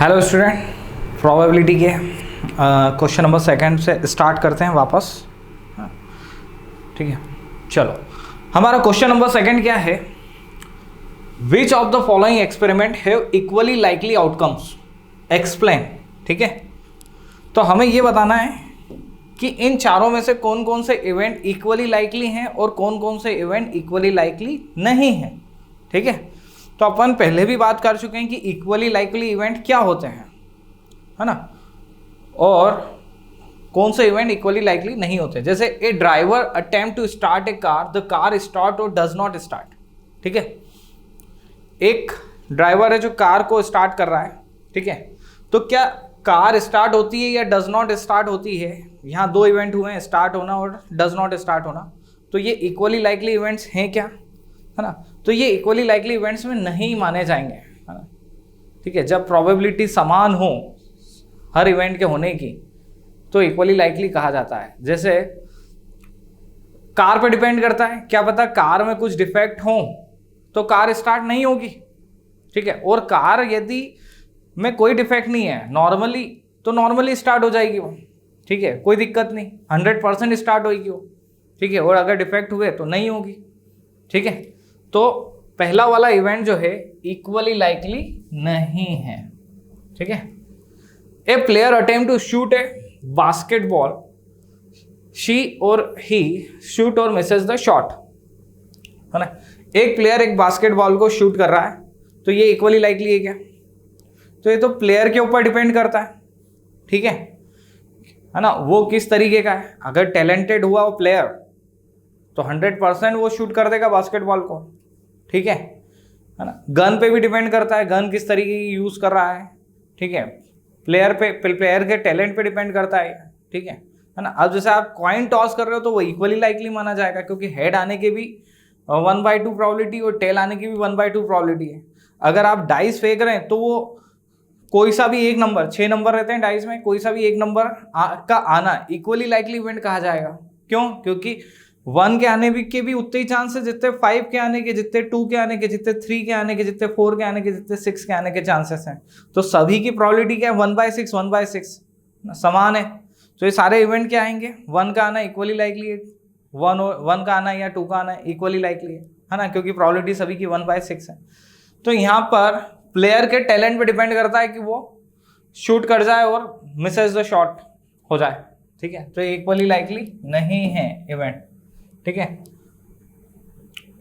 Hello student, probability के question number second से start करते हैं वापस। ठीक है, चलो हमारा क्वेश्चन नंबर सेकंड क्या है? Which of the following experiment have equally likely outcomes, explain. ठीक है, तो हमें ये बताना है कि इन चारों में से कौन कौन से इवेंट इक्वली लाइकली हैं और कौन कौन से इवेंट इक्वली लाइकली नहीं हैं। ठीक है, तो अपन पहले भी बात कर चुके हैं कि इक्वली लाइकली इवेंट क्या होते हैं, है ना, और कौन से इवेंट इक्वली लाइकली नहीं होते। जैसे a driver attempt to start a car, the car start or does not start. ठीक है, एक ड्राइवर है जो कार को स्टार्ट कर रहा है। ठीक है, तो क्या कार स्टार्ट होती है या डज नॉट स्टार्ट होती है? यहाँ दो इवेंट हुए हैं, स्टार्ट होना और डज नॉट स्टार्ट होना। तो ये इक्वली लाइकली इवेंट्स हैं क्या, है ना? तो ये इक्वली लाइकली इवेंट्स में नहीं माने जाएंगे, है ना। ठीक है, जब प्रोबेबिलिटी समान हो हर इवेंट के होने की तो इक्वली लाइकली कहा जाता है। जैसे कार पे डिपेंड करता है, क्या पता कार में कुछ डिफेक्ट हो तो कार स्टार्ट नहीं होगी। ठीक है, और कार यदि में कोई डिफेक्ट नहीं है नॉर्मली, तो नॉर्मली स्टार्ट हो जाएगी वो। ठीक है, कोई दिक्कत नहीं, 100% स्टार्ट होगी वो। ठीक है, और अगर डिफेक्ट हुए तो नहीं होगी। ठीक है, तो पहला वाला इवेंट जो है इक्वली लाइकली नहीं है। ठीक है, a player attempt to shoot a basketball, she or he shoot or misses the shot, है ना। एक प्लेयर एक बास्केटबॉल को शूट कर रहा है, तो ये इक्वली लाइकली है क्या? तो ये तो प्लेयर के ऊपर डिपेंड करता है। ठीक है ना, वो किस तरीके का है। अगर टैलेंटेड हुआ वो प्लेयर तो 100% वो शूट कर देगा बास्केटबॉल को। ठीक है ना, गन पे भी डिपेंड करता है, गन किस तरीके की यूज कर रहा है। ठीक है, प्लेयर के टैलेंट पे डिपेंड करता है। ठीक है ना। अब जैसे आप कॉइन टॉस कर रहे हो तो वो इक्वली लाइकली माना जाएगा, क्योंकि हेड आने के भी 1/2 प्रोबेबिलिटी और टेल आने की भी 1/2 प्रोबेबिलिटी है। अगर आप डाइस फेंक रहे हैं तो वो कोई सा भी एक नंबर, 6 नंबर रहते हैं डाइस में, कोई सा भी एक नंबर का आना इक्वली लाइकली इवेंट कहा जाएगा। क्यों? क्योंकि 1 के आने के भी उतने ही चांस है जितने 5 के आने के, जितने 2 के आने के, जितने 3 के आने के, जितने 4 के आने के, जितने 6 के आने के चांसेस हैं। तो सभी की प्रोबेबिलिटी क्या है? 1/6 1/6 समान है। तो ये सारे इवेंट क्या आएंगे? 1 का आना इक्वली लाइकली है, 1 का आना या 2 का आना इक्वली लाइकली है ना, क्योंकि प्रोबेबिलिटी सभी की 1/6 है। तो यहाँ पर प्लेयर के टैलेंट पे डिपेंड करता है कि वो शूट कर जाए और मिसेस द शॉट हो जाए। ठीक है, तो इक्वली लाइकली नहीं है इवेंट। ठीक है,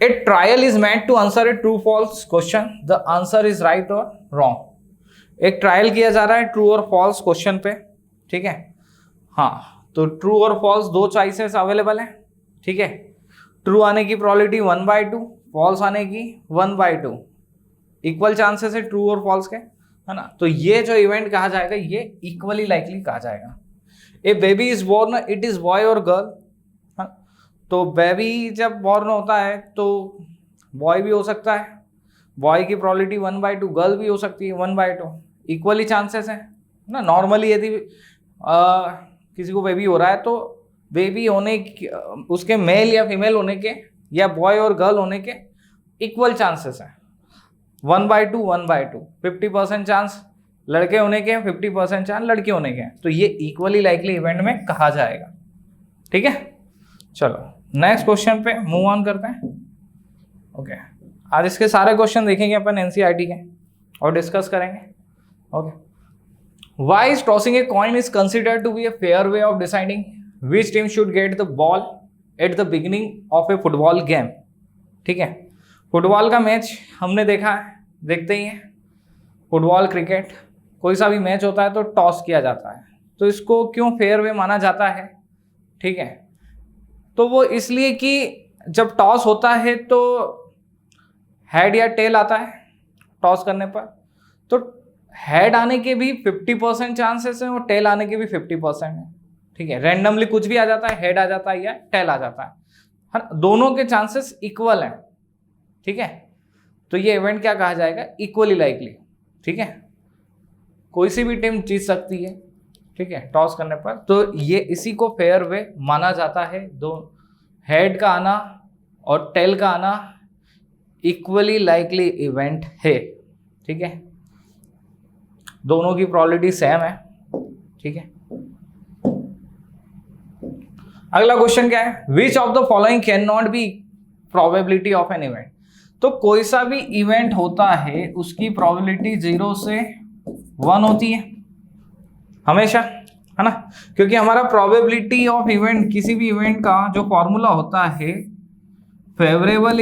a trial is meant to answer a true false question, the answer is right और रॉन्ग। एक ट्रायल किया जा रहा है ट्रू और फॉल्स क्वेश्चन पे। ठीक है, हाँ, तो ट्रू और फॉल्स दो चॉइसेस अवेलेबल हैं। ठीक है, ट्रू आने की प्रोबेबिलिटी 1/2, फॉल्स आने की 1/2, इक्वल चांसेस है ट्रू और फॉल्स के, है ना। तो ये जो इवेंट कहा जाएगा ये इक्वली लाइकली कहा जाएगा। A baby is born, it is boy or girl. तो बेबी जब बॉर्न होता है तो बॉय भी हो सकता है, बॉय की प्रोबेबिलिटी 1/2, गर्ल भी हो सकती है 1/2, इक्वली चांसेस हैं ना। नॉर्मली यदि किसी को बेबी हो रहा है तो बेबी होने उसके मेल या फीमेल होने के या बॉय और गर्ल होने के इक्वल चांसेस हैं, 1/2 1/2, 50% चांस लड़के होने के, 50% चांस लड़के होने के। तो ये इक्वली लाइकली इवेंट में कहा जाएगा। ठीक है, चलो नेक्स्ट क्वेश्चन पे मूव ऑन करते हैं। ओके, आज इसके सारे क्वेश्चन देखेंगे अपन एनसीईआरटी के और डिस्कस करेंगे। Okay, why is tossing a coin is considered to be a fair way of deciding which team should get the ball at the beginning of a football game. ठीक है, football का match हमने देखा है, देखते ही हैं। Football, cricket, कोई सा भी मैच होता है तो टॉस किया जाता है। तो इसको क्यों फेयर वे माना जाता है? ठीक है, तो वो इसलिए कि जब टॉस होता है तो हेड या टेल आता है टॉस करने पर, तो हेड आने के भी 50% चांसेस हैं और टेल आने के भी 50% है। ठीक है, रैंडमली कुछ भी आ जाता है, हेड आ जाता है या टेल आ जाता है, दोनों के चांसेस इक्वल हैं। ठीक है, तो ये इवेंट क्या कहा जाएगा? Equally likely. ठीक है, कोई सी भी टीम जीत सकती है। ठीक है, टॉस करने पर, तो ये इसी को फेयर वे माना जाता है। दो हेड का आना और टेल का आना इक्वली लाइकली इवेंट है। ठीक है, दोनों की प्रोबेबिलिटी सेम है, ठीक है। अगला क्वेश्चन क्या है, which of the following can not be probability of an event. तो कोई सा भी इवेंट होता है उसकी प्रोबेबिलिटी 0 से 1 होती है हमेशा, है ना, क्योंकि हमारा प्रोबेबिलिटी ऑफ इवेंट, किसी भी इवेंट का जो फॉर्मूला होता है फेवरेबल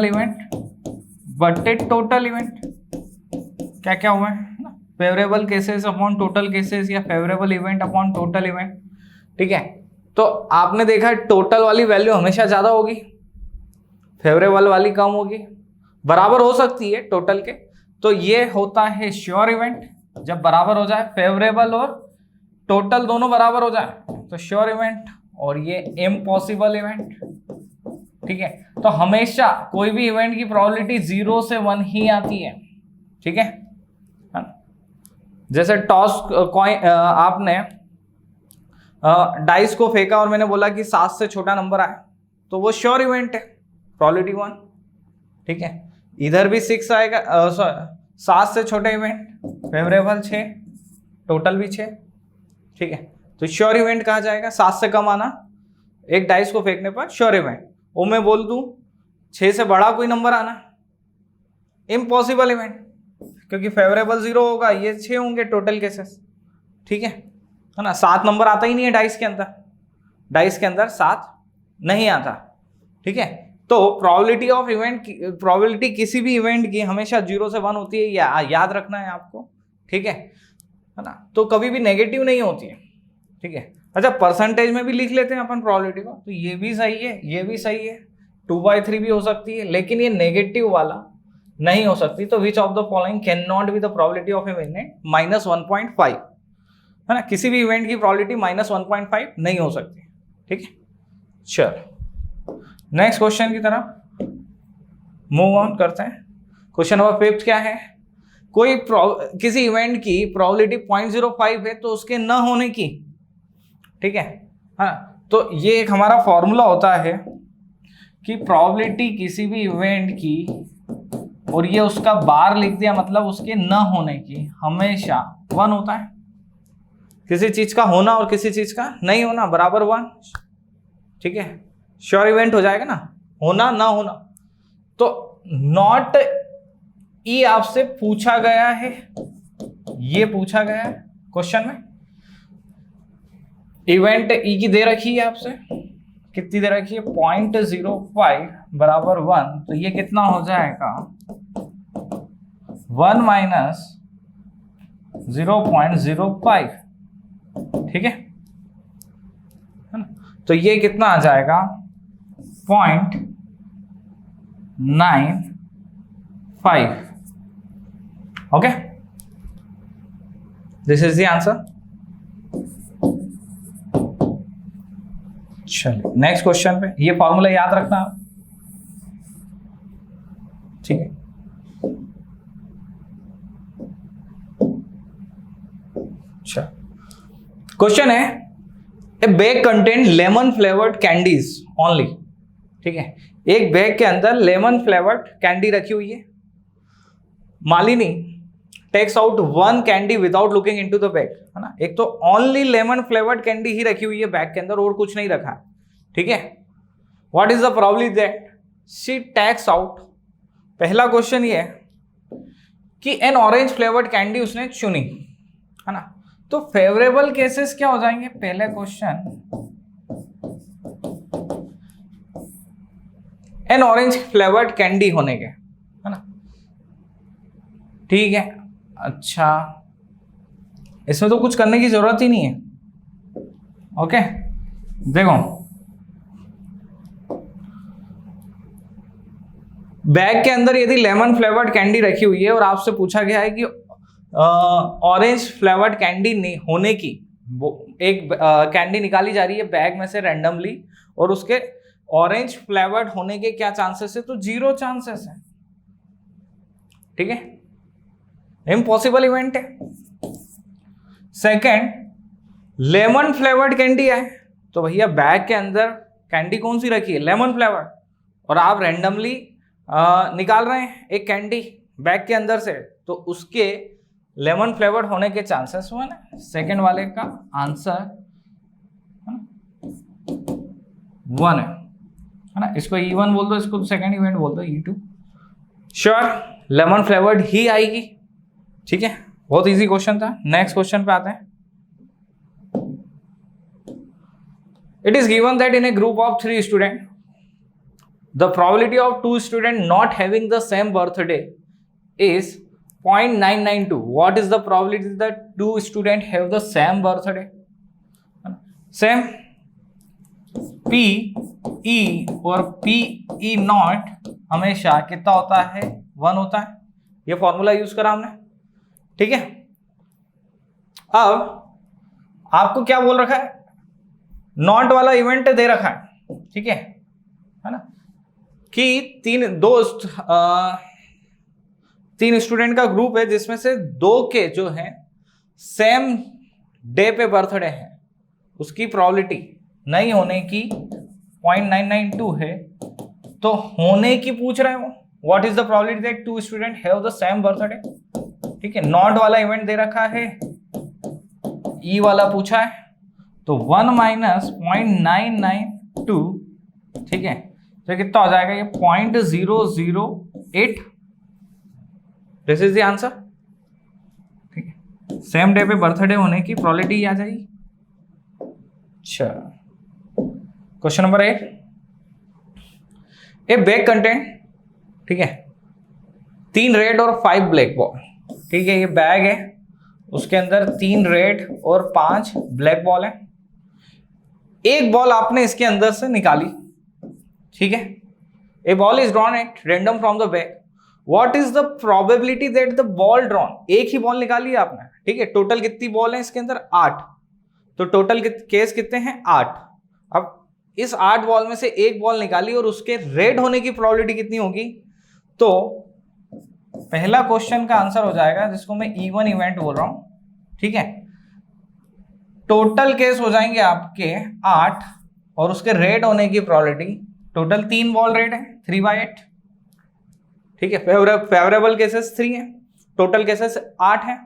इवेंट बटे टोटल इवेंट। क्या क्या हुआ है ना, favourable cases upon total cases या favourable event upon total event, ठीक है। तो आपने देखा टोटल वाली वैल्यू हमेशा ज्यादा होगी, फेवरेबल वाली कम होगी, बराबर हो सकती है टोटल के। तो ये होता है श्योर इवेंट, जब बराबर हो जाए फेवरेबल और टोटल दोनों बराबर हो जाए तो श्योर इवेंट, और ये इम्पॉसिबल इवेंट, ठीक है। तो हमेशा कोई भी इवेंट की प्रोबेबिलिटी 0 से 1 ही आती है, ठीक है। जैसे टॉस कॉइन, आपने डाइस को फेंका और मैंने बोला कि 7 से छोटा नंबर आए तो वो श्योर इवेंट है, प्रोबेबिलिटी 1, ठीक है। इधर भी 6 आएगा, 7 से छोटे इवेंट फेवरेबल 6, टोटल भी 6, ठीक है। तो श्योर इवेंट कहा जाएगा, 7 से कम आना एक डाइस को फेंकने पर श्योर इवेंट। वो मैं बोल दूं 6 से बड़ा कोई नंबर आना इम्पॉसिबल इवेंट, क्योंकि फेवरेबल 0 होगा, ये 6 होंगे टोटल केसेस, ठीक है ना। 7 नंबर आता ही नहीं है डाइस के अंदर, डाइस के अंदर 7 नहीं आता, ठीक है। तो प्रोबेबिलिटी ऑफ इवेंट, प्रोबेबिलिटी किसी भी इवेंट की हमेशा 0 से 1 होती है, याद रखना है आपको, ठीक है ना। तो कभी भी नेगेटिव नहीं होती है, ठीक है। अच्छा, परसेंटेज में भी लिख लेते हैं अपन प्रोबेबिलिटी को, तो ये भी सही है, ये भी सही है, 2/3 भी हो सकती है, लेकिन ये नेगेटिव वाला नहीं हो सकती। तो which of the following can not be the probability of event -1.5, है ना। किसी भी इवेंट की प्रोबेबिलिटी -1.5 नहीं हो सकती, ठीक है। चलो नेक्स्ट क्वेश्चन की तरफ मूव ऑन करते हैं। क्वेश्चन नंबर 5 क्या है, कोई किसी इवेंट की प्रोबेबिलिटी 0.05 है तो उसके न होने की, ठीक है, हाँ। तो ये एक हमारा फॉर्मूला होता है कि प्रोबेबिलिटी किसी भी इवेंट की, और ये उसका बार लिख दिया, मतलब उसके न होने की हमेशा 1 होता है। किसी चीज का होना और किसी चीज का नहीं होना बराबर 1, ठीक है। श्योर इवेंट हो जाएगा ना, होना ना होना। तो नॉट ई आपसे पूछा गया है, ये पूछा गया है क्वेश्चन में, इवेंट ई की दे रखी है आपसे, कितनी दे रखी है 0.05 बराबर 1, तो ये कितना हो जाएगा 1 माइनस 0.05, ठीक है ना। तो ये कितना आ जाएगा 0.95, okay. This is the answer. चलिए नेक्स्ट क्वेश्चन पे, ये फॉर्मूला याद रखना, ठीक है। अच्छा, क्वेश्चन है ए bag contain lemon flavoured candies only, ठीक है। एक बैग के अंदर लेमन फ्लेवर्ड कैंडी रखी हुई है। Malini takes out 1 candy without looking into the bag, है ना। एक तो ओनली लेमन फ्लेवर्ड कैंडी ही रखी हुई है बैग के अंदर, और कुछ नहीं रखा है, ठीक है। What is the probability that she takes out, पहला क्वेश्चन ये है कि एन ऑरेंज फ्लेवर्ड कैंडी उसने चुनी, है ना। तो फेवरेबल केसेस क्या हो जाएंगे, पहले question N orange flavoured candy होने के, है ना, ठीक है। अच्छा, इसमें तो कुछ करने की जरूरत ही नहीं है, ओके। देखो बैग के अंदर यदि लेमन फ्लेवर्ड कैंडी रखी हुई है और आपसे पूछा गया है कि ऑरेंज फ्लेवर्ड कैंडी होने की, एक कैंडी निकाली जा रही है बैग में से रैंडमली, और उसके ऑरेंज फ्लेवर्ड होने के क्या चांसेस है, तो 0 चांसेस है, ठीक है, इम्पॉसिबल इवेंट है। सेकंड, लेमन फ्लेवर्ड कैंडी है, तो भैया बैग के अंदर कैंडी कौन सी रखी है, लेमन फ्लेवर्ड, और आप रैंडमली निकाल रहे हैं एक कैंडी, बैग के अंदर से, तो उसके लेमन फ्लेवर्ड होने के चांसेस हुए ना। सेकेंड वाले का आंसर 1 है ना। इसको E1 बोल दो, इसको सेकेंड इवेंट बोल दो E2। श्योर लेमन फ्लेवर्ड ही आएगी। ठीक है, बहुत इजी क्वेश्चन था। नेक्स्ट क्वेश्चन पे आते हैं। It is given that in A group of 3 student the probability of 2 students not having the same birthday is 0.992. What is the probability that 2 students have the same birthday? Same P E और P E not हमेशा कितना होता है? 1 होता है। ये formula use करा हमने। ठीक है, अब आपको क्या बोल रखा है? नॉट वाला इवेंट दे रखा है। ठीक है ना, कि 3 स्टूडेंट का ग्रुप है जिसमें से 2 के जो है सेम डे पे बर्थडे है, उसकी प्रोबेबिलिटी नहीं होने की 0.992 है। तो होने की पूछ रहे हो, what is the probability that 2 student have the same birthday. ठीक है, नॉट वाला इवेंट दे रखा है, ई वाला पूछा है, तो 1 माइनस 0.992। ठीक है, तो कितना हो जाएगा ये? 0.008। This is the answer. ठीक है, सेम डे पे बर्थडे होने की प्रोबेबिलिटी आ जाएगी। अच्छा, क्वेश्चन नंबर 8। ए बैग कंटेंट, ठीक है, 3 रेड और 5 ब्लैक बॉल। ठीक है, ये बैग है, उसके अंदर 3 रेड और 5 ब्लैक बॉल है। एक बॉल आपने इसके अंदर से निकाली। ठीक है, a ball is drawn at random from the bag. What is the probability that the ball drawn, एक ही बॉल निकाली आपने। ठीक है, टोटल कितनी बॉल है इसके अंदर? 8। तो टोटल केस कितने हैं? 8। अब इस 8 बॉल में से एक बॉल निकाली और उसके रेड होने की प्रोबेबिलिटी कितनी होगी? तो पहला क्वेश्चन का आंसर हो जाएगा, जिसको मैं E1 इवेंट बोल रहा हूं। ठीक है, टोटल केस हो जाएंगे आपके 8 और उसके रेड होने की प्रोबेबिलिटी, टोटल 3 बॉल रेड है, 3/8। ठीक है, फेवरेबल केसेस 3 है, टोटल केसेस 8 है।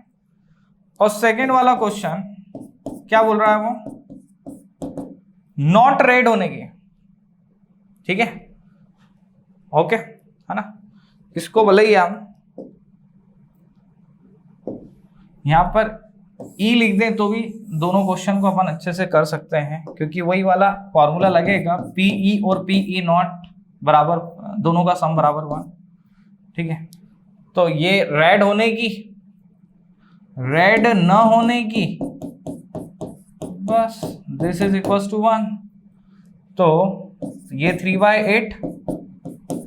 और सेकेंड वाला क्वेश्चन क्या बोल रहा है वो? नॉट रेड होने की। ठीक है, ओके है ना। इसको भले ही हम यहां पर ई लिख दें तो भी दोनों क्वेश्चन को अपन अच्छे से कर सकते हैं, क्योंकि वही वाला फॉर्मूला लगेगा, पीई और पीई नॉट बराबर, दोनों का सम बराबर 1। ठीक है, तो ये रेड होने की, रेड न होने की, बस दिस इज इक्वल टू 1। तो ये 3/8,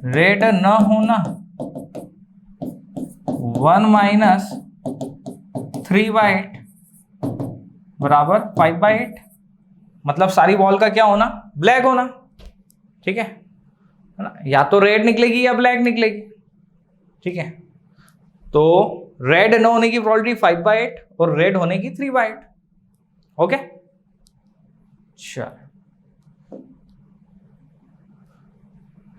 रेड न होना 1 माइनस 3/8 बराबर 5/8। मतलब सारी बॉल का क्या होना? ब्लैक होना। ठीक है ना, या तो रेड निकलेगी या ब्लैक निकलेगी। ठीक है, तो रेड न होने की प्रोबेबिलिटी 5/8 और रेड होने की 3/8। ओके, चल,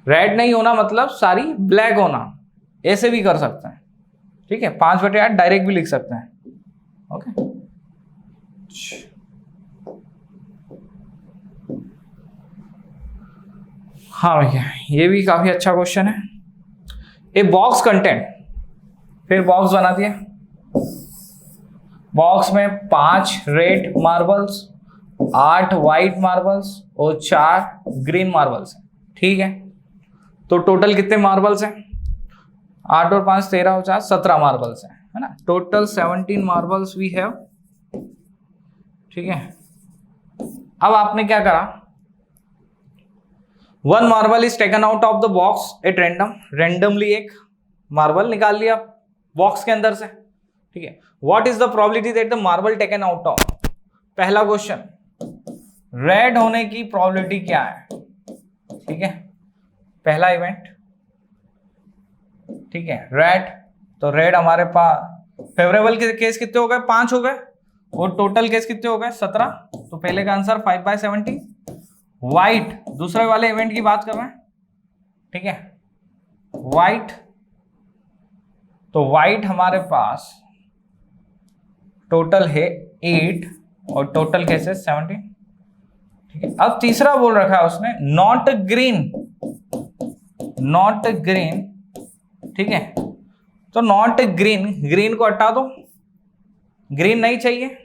रेड नहीं होना मतलब सारी ब्लैक होना, ऐसे भी कर सकते हैं। ठीक है, 5/8 डायरेक्ट भी लिख सकते हैं। ओके, हाँ भैया, ये भी काफी अच्छा क्वेश्चन है। ए बॉक्स कंटेंट, फिर बॉक्स बना दिया, बॉक्स में 5 रेड मार्बल्स, 8 वाइट मार्बल्स और 4 ग्रीन मार्बल्स हैं। ठीक है, तो टोटल कितने मार्बल्स हैं? 8 और 5 13 और 4 17 मार्बल्स हैं, है ना। Total 17 marbles we have. ठीक है, अब आपने क्या करा? 1 marble is taken out of the box at random, randomly एक मार्बल निकाल लिया बॉक्स के अंदर से। ठीक है, what is the probability that the marble taken out of? पहला क्वेश्चन, रेड होने की प्रोबेबिलिटी क्या है? ठीक है, पहला इवेंट। ठीक है, रेड, तो रेड हमारे पास फेवरेबल के केस कितने हो गए? 5 हो गए, और टोटल केस कितने हो गए? 17। तो पहले का आंसर 5/17। वाइट, दूसरे वाले इवेंट की बात कर रहे हैं। ठीक है, वाइट तो वाइट हमारे पास टोटल है 8 और टोटल कैसे 17। ठीक है, अब तीसरा बोल रखा है उसने नॉट ग्रीन, नॉट ग्रीन। ठीक है, तो नॉट ग्रीन, ग्रीन को हटा दो, ग्रीन नहीं चाहिए है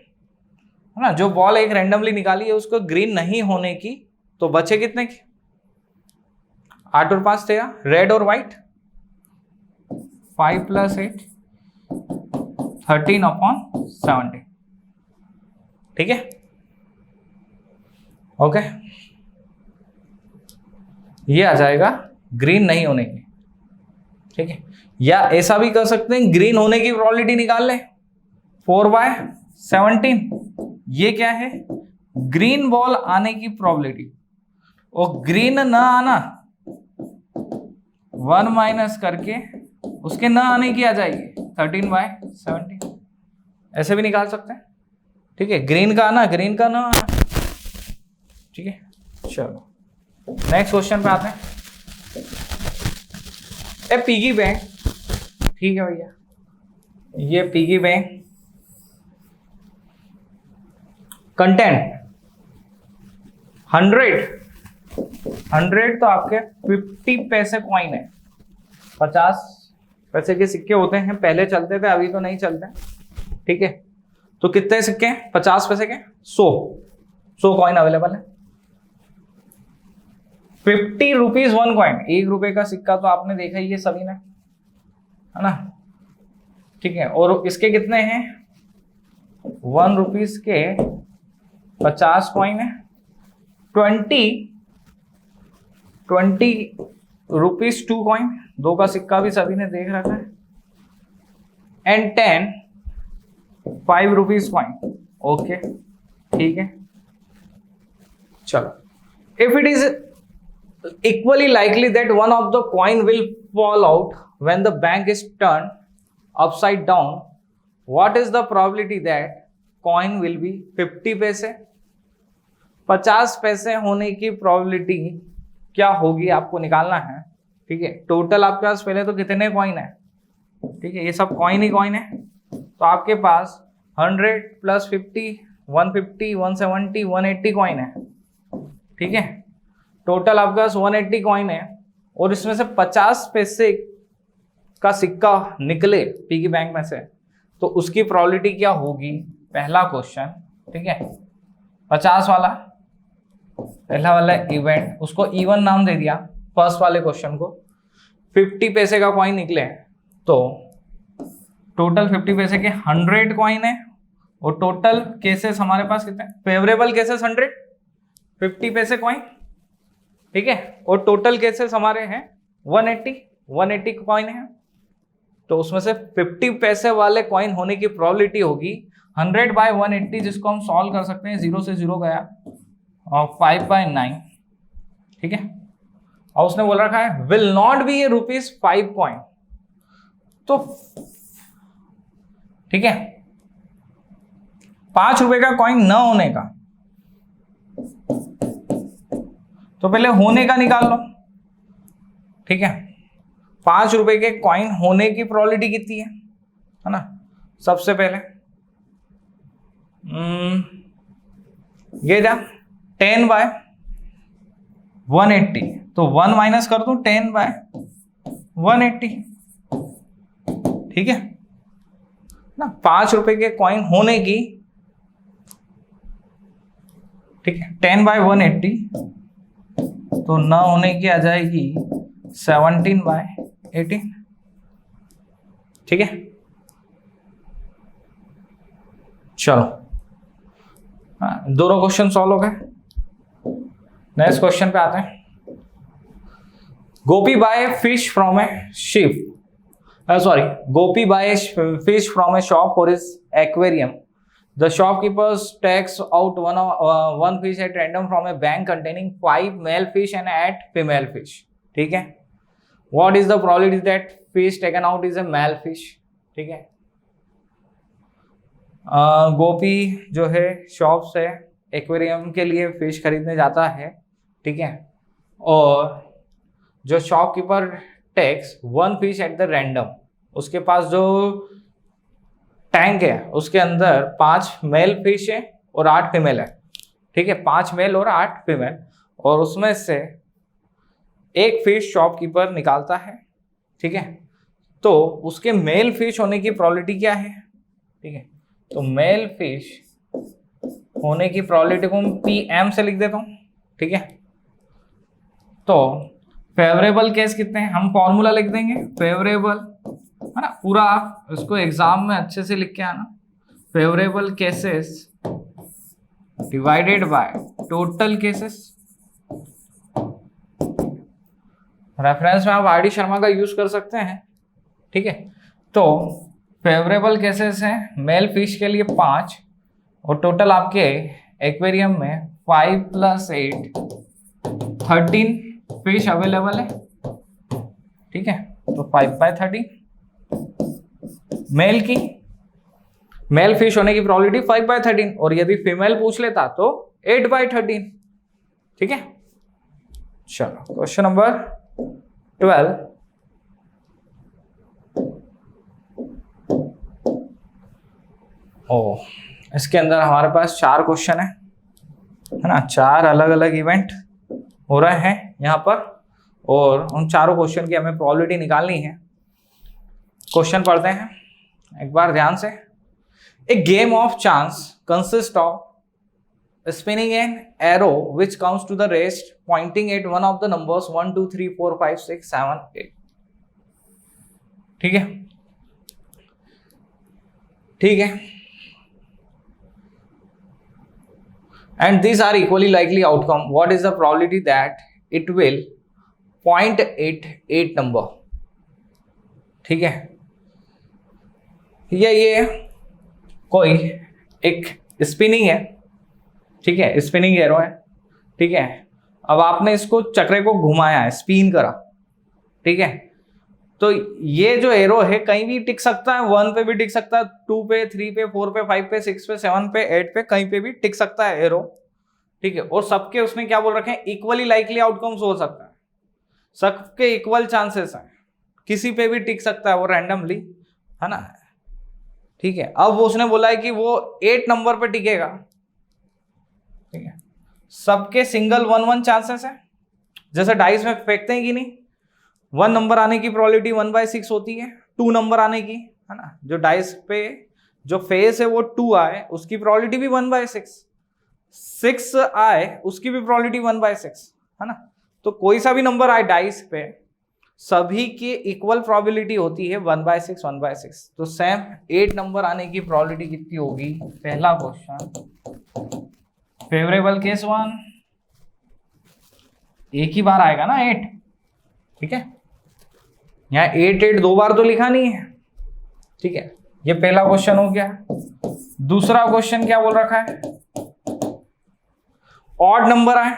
ना। जो बॉल एक रैंडमली निकाली है उसको ग्रीन नहीं होने की, तो बचे कितने की 8 और 5 13, रेड और व्हाइट 5 + 8 13/17। ठीक है, ओके, ये आ जाएगा ग्रीन नहीं होने की। ठीक है, या ऐसा भी कर सकते हैं ग्रीन होने की प्रोबेबिलिटी निकाल लें 4/17। ये क्या है, ग्रीन बॉल आने की प्रोबेबिलिटी, और ग्रीन ना आना 1 माइनस करके उसके ना आने की आ जाएगी 13/17। ऐसे भी निकाल सकते हैं। ठीक है, ग्रीन का आना, ग्रीन का ना आना। ठीक है, चलो नेक्स्ट क्वेश्चन पे आते हैं। ए पिगी बैंक, ठीक है भैया, ये पिगी बैंक कंटेंट 100 तो आपके 50 पैसे कॉइन है। 50 पैसे के सिक्के होते हैं, पहले चलते थे, अभी तो नहीं चलते। ठीक है, तो कितने सिक्के हैं 50 पैसे के? 100 कॉइन अवेलेबल है। 50 रुपीज 1 कॉइन, 1 रुपए का सिक्का तो आपने देखा ही है सभी ने, है ना। ठीक है, और इसके कितने हैं 1 रुपीज के 50 कॉइन है। 20 रुपीज 2 कॉइन, 2 का सिक्का भी सभी ने देख रखा है। And 10 5 rupees coin. ओके, ठीक है, चलो। If it is equally likely that one of the coin will fall out when the bank is turned upside down, what is the probability that coin will be 50 पैसे? 50 पैसे होने की probability क्या होगी आपको निकालना है। ठीक है, टोटल आपके पास पहले तो कितने कॉइन है? ठीक है, ये सब कॉइन ही कॉइन है, तो आपके पास 100 + 50 150 170 180 कॉइन है। ठीक है, टोटल आपके पास 180 कॉइन है, और इसमें से 50 पैसे का सिक्का निकले पिगी बैंक में से, तो उसकी प्रोबेबिलिटी क्या होगी? पहला क्वेश्चन, ठीक है, 50 वाला पहला वाला इवेंट, उसको इवन नाम दे दिया फर्स्ट वाले क्वेश्चन को। 50 पैसे का कॉइन निकले, तो टोटल 50 पैसे के 100 कॉइन है, और टोटल केसेस हमारे पास कितने? फेवरेबल केसेस 100, 50 पैसे कॉइन। ठीक है, और टोटल केसेस हमारे हैं 180 कॉइन है, तो उसमें से 50 पैसे वाले कॉइन होने की प्रोबेबिलिटी होगी 100/180, जिसको हम सॉल्व कर सकते हैं। 0 से 0 गया और 5/9। ठीक है, और उसने बोल रखा है will not be A ₹5 coin. तो ठीक है, 5 रुपए का कॉइन न होने का, तो पहले होने का निकाल लो। ठीक है, 5 रुपए के कॉइन होने की प्रोबेबिलिटी कितनी है ना। सबसे पहले ये जा 10/180, तो 1 माइनस कर दूं 10/180। ठीक है ना, 5 रुपए के कॉइन होने की, ठीक है, 10/180, तो न होने की आ जाएगी 17/18। ठीक है, चलो, दोनों क्वेश्चन सॉल्व हो गए। नेक्स्ट क्वेश्चन पे आते हैं। Gopi buy fish from a ship, Gopi buys fish from a shop for his aquarium. The shopkeepers takes out one fish at random from a bank containing 5 male fish and 8 female fish. ठीक है, what is the probability that fish taken out is a male fish? ठीक है, गोपी जो है shop से aquarium के लिए fish खरीदने जाता है। ठीक है, और जो shopkeeper takes 1 fish at the random, उसके पास जो टैंक है उसके अंदर 5 मेल फिश है और 8 फीमेल है, ठीक है, 5 मेल और 8 फीमेल, और उसमें से एक फिश शॉपकीपर निकालता है, ठीक है, तो उसके मेल फिश होने की प्रोबेबिलिटी क्या है, ठीक है, तो मेल फिश होने की प्रोबेबिलिटी को मैं PM से लिख देता हूं, ठीक है। तो फेवरेबल केस कितने हैं, हम फॉर्मूला लिख देंगे, फेवरेबल, है ना, पूरा आप इसको एग्जाम में अच्छे से लिख के आना, favourable cases divided by total cases. Reference में आप RD शर्मा का यूज कर सकते हैं, ठीक है। तो फेवरेबल केसेस हैं मेल फिश के लिए 5 और टोटल आपके एक्वेरियम में 5 + 8 13 फिश अवेलेबल है, ठीक है। तो 5/13 मेल की, मेल फिश होने की प्रोबेबिलिटी 5/13, और यदि फीमेल पूछ लेता तो 8/13, ठीक है। चलो क्वेश्चन नंबर 12, इसके अंदर हमारे पास 4 क्वेश्चन है ना, 4 अलग अलग इवेंट हो रहे हैं यहाँ पर, और उन चारों क्वेश्चन की हमें प्रोबेबिलिटी निकालनी है। क्वेश्चन पढ़ते हैं एक बार ध्यान से। A game of chance consist of spinning an arrow which counts to the rest pointing at one of the numbers 1 2 3 4 5 6 7 8, ठीक है, ठीक है, and these are equally likely outcome. What is the probability that it will point at 8 number, ठीक है। ये कोई एक spinning है, ठीक है, स्पिनिंग एरो है, ठीक है। अब आपने इसको चक्रे को घुमाया है, स्पिन करा, ठीक है, तो ये जो एरो है कहीं भी टिक सकता है, 1 पे भी टिक सकता है, 2 पे, 3 पे, 4 पे, 5 पे, 6 पे, 7 पे, 8 पे, कहीं पे भी टिक सकता है एरो, ठीक है। और सबके उसने क्या बोल रखे हैं, इक्वली लाइकली आउटकम्स हो सकता है, सबके इक्वल चांसेस हैं, किसी पे भी टिक सकता है वो रैंडमली, है ना, ठीक है। अब उसने बोला है कि वो 8 नंबर पे टिकेगा, ठीक है, सबके सिंगल 1 चांसेस है, जैसे डाइस में फेंकते हैं कि नहीं, 1 नंबर आने की प्रोबेबिलिटी 1/6 होती है, 2 नंबर आने की, है ना, जो डाइस पे जो फेस है वो 2 आए उसकी प्रोबेबिलिटी भी 1/6, 6 आए उसकी भी प्रोबेबिलिटी 1/6, है ना। तो कोई सा भी नंबर आए डाइस पे सभी की इक्वल प्रोबेबिलिटी होती है 1/6 1/6। तो सेम 8 नंबर आने की प्रोबेबिलिटी कितनी होगी, पहला क्वेश्चन फेवरेबल केस 1, एक ही बार आएगा ना 8, ठीक है, यहाँ 8 2 बार तो लिखा नहीं है, ठीक है, ये पहला क्वेश्चन हो गया। दूसरा क्वेश्चन क्या बोल रखा है, ऑड नंबर आए,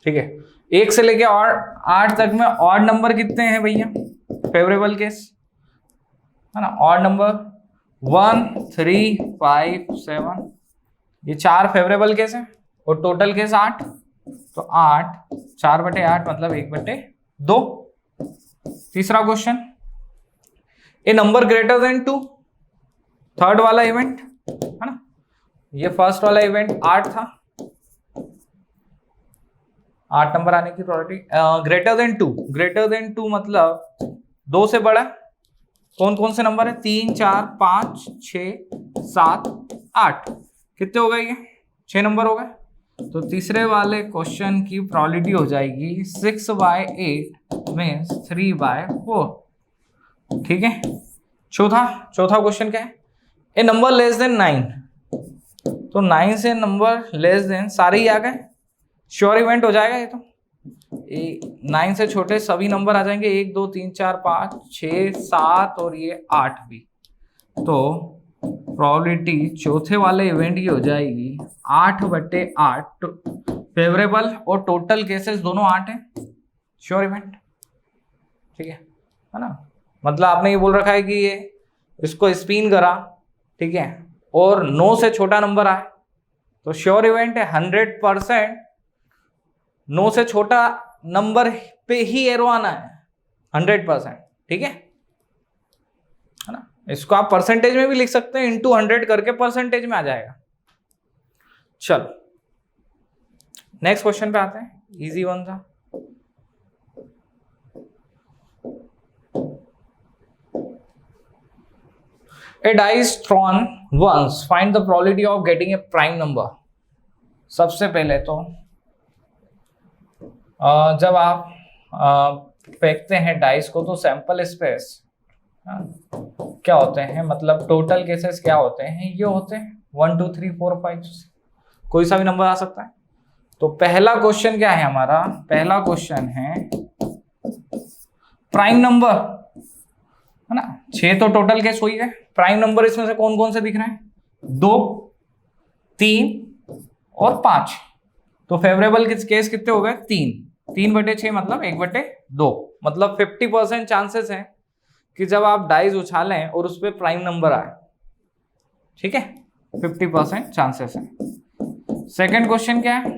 ठीक है, 1 से लेके 8 तक में ऑड नंबर कितने हैं भैया, फेवरेबल केस, है ना, ऑड नंबर 1 3 5 7, ये 4 फेवरेबल केस है, और टोटल केस 8, तो 8 4/8 मतलब 1/2। तीसरा क्वेश्चन, ए नंबर ग्रेटर देन 2, थर्ड वाला इवेंट, है ना, ये फर्स्ट वाला इवेंट 8 था, 8 नंबर आने की प्रोबेबिलिटी, ग्रेटर देन 2 मतलब 2 से बड़ा, कौन कौन से नंबर है, 3 4 5 6 7 8, कितने हो गए, ये 6 नंबर हो गए। तो तीसरे वाले क्वेश्चन की प्रोबेबिलिटी हो जाएगी 6/8 मीन्स 3/4, ठीक है। चौथा क्वेश्चन क्या है, ए नंबर लेस देन 9, तो 9 से नंबर लेस देन सारे ही आ गए, श्योर इवेंट हो जाएगा ये, तो 9 से छोटे सभी नंबर आ जाएंगे, 1 2 3 4 5 6 7 और ये 8 भी, तो प्रोबेबिलिटी चौथे वाले इवेंट की हो जाएगी 8/8, फेवरेबल और टोटल केसेस दोनों 8 है, श्योर इवेंट, ठीक है ना। मतलब आपने ये बोल रखा है कि ये इसको स्पिन करा, ठीक है, और 9 से छोटा नंबर आए तो श्योर इवेंट है 100%, 9 से छोटा नंबर पे ही एरो आना है 100%, ठीक है। इसको आप परसेंटेज में भी लिख सकते हैं, इंटू 100 करके परसेंटेज में आ जाएगा। चलो नेक्स्ट क्वेश्चन पे आते हैं, इजी वन था। A dice thrown once, find the probability of getting a prime number। सबसे पहले तो जब आप फेंकते हैं डाइस को तो सैंपल स्पेस क्या होते हैं, मतलब टोटल केसेस क्या होते हैं, ये होते हैं 1 2 3 4 5, कोई सा भी नंबर आ सकता है। तो पहला क्वेश्चन क्या है हमारा, पहला क्वेश्चन है प्राइम नंबर, है ना। 6 तो टोटल केस हुई है, प्राइम नंबर इसमें से कौन कौन से दिख रहे हैं, 2 3 और 5। तो फेवरेबल केस कितने हो गए, 3/6 मतलब 1/2, मतलब 50% चांसेस है कि जब आप डाइस उछालें और उस पर प्राइम नंबर आए, ठीक है, 50% चांसेस है। सेकेंड क्वेश्चन क्या है,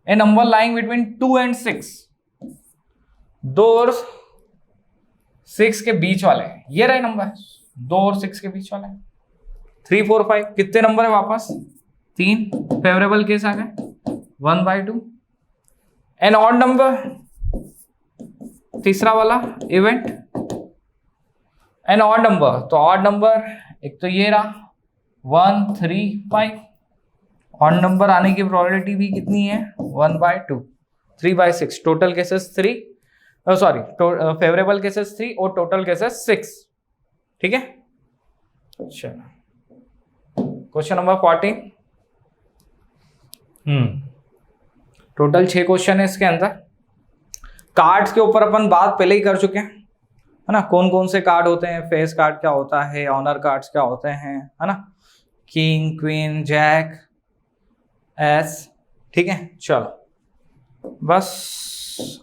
ए नंबर लाइंग बिटवीन 2 and 6, 2 और 6 के बीच वाले हैं, ये रहे नंबर 2 और 6 के बीच वाले, 3 4 5 कितने नंबर है वापस, 3, फेवरेबल केस आ गए 1/2। एन ऑड नंबर, तीसरा वाला इवेंट, एन ऑड नंबर, तो ऑड नंबर एक तो ये रहा 1 3 5, ऑड नंबर आने की प्रोबेबिलिटी भी कितनी है 1/2, 3/6, total cases 3, sorry favourable cases 3 और टोटल केसेस 6, ठीक है। चलो क्वेश्चन नंबर 14, टोटल 6 क्वेश्चन है इसके अंदर। कार्ड्स के ऊपर अपन बात पहले ही कर चुके हैं, है ना, कौन कौन से कार्ड होते हैं, फेस कार्ड क्या होता है, ऑनर कार्ड्स क्या होते हैं, है ना, किंग क्वीन जैक एस, ठीक है। चलो बस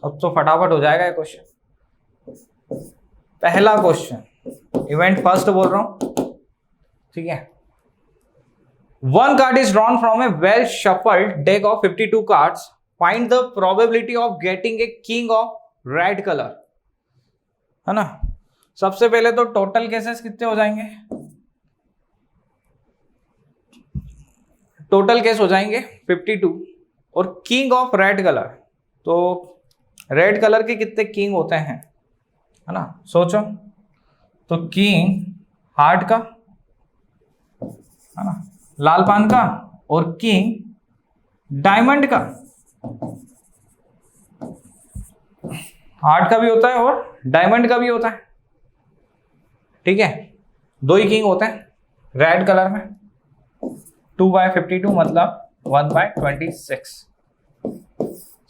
अब तो फटाफट हो जाएगा ये क्वेश्चन। पहला क्वेश्चन इवेंट फर्स्ट बोल रहा हूं, ठीक है। One card is drawn from a well shuffled deck of 52 cards. Find the probability of getting a king of red color, है ना। सबसे पहले तो टोटल केसेस कितने हो जाएंगे, टोटल केस हो जाएंगे 52 और किंग ऑफ रेड कलर, तो रेड कलर के कितने किंग होते हैं, है ना, सोचो। तो किंग हार्ट का, है ना, लाल पान का, और किंग डायमंड का, हार्ट का भी होता है और डायमंड का भी होता है, ठीक है। 2 ही किंग होते हैं रेड कलर में, 2/52 मतलब 1/26।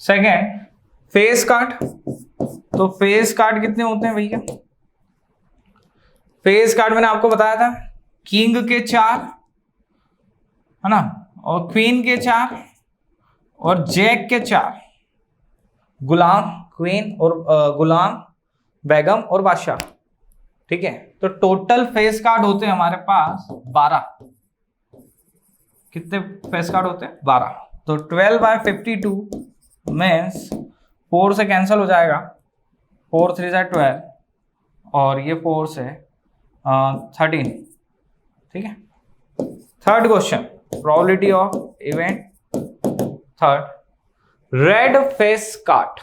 सेकेंड फेस कार्ड, तो फेस कार्ड कितने होते हैं भैया, फेस कार्ड मैंने आपको बताया था किंग के 4, है ना, और क्वीन के 4 और जैक के 4, गुलाम क्वीन और गुलाम बेगम और बादशाह, ठीक है। तो टोटल फेस कार्ड होते हैं हमारे पास 12, कितने फेस कार्ड होते हैं 12, तो 12/52 मीन्स 4 से कैंसिल हो जाएगा, 4 3 × 12 और ये 4 से 13, ठीक है। Third question probability of event third, red face card,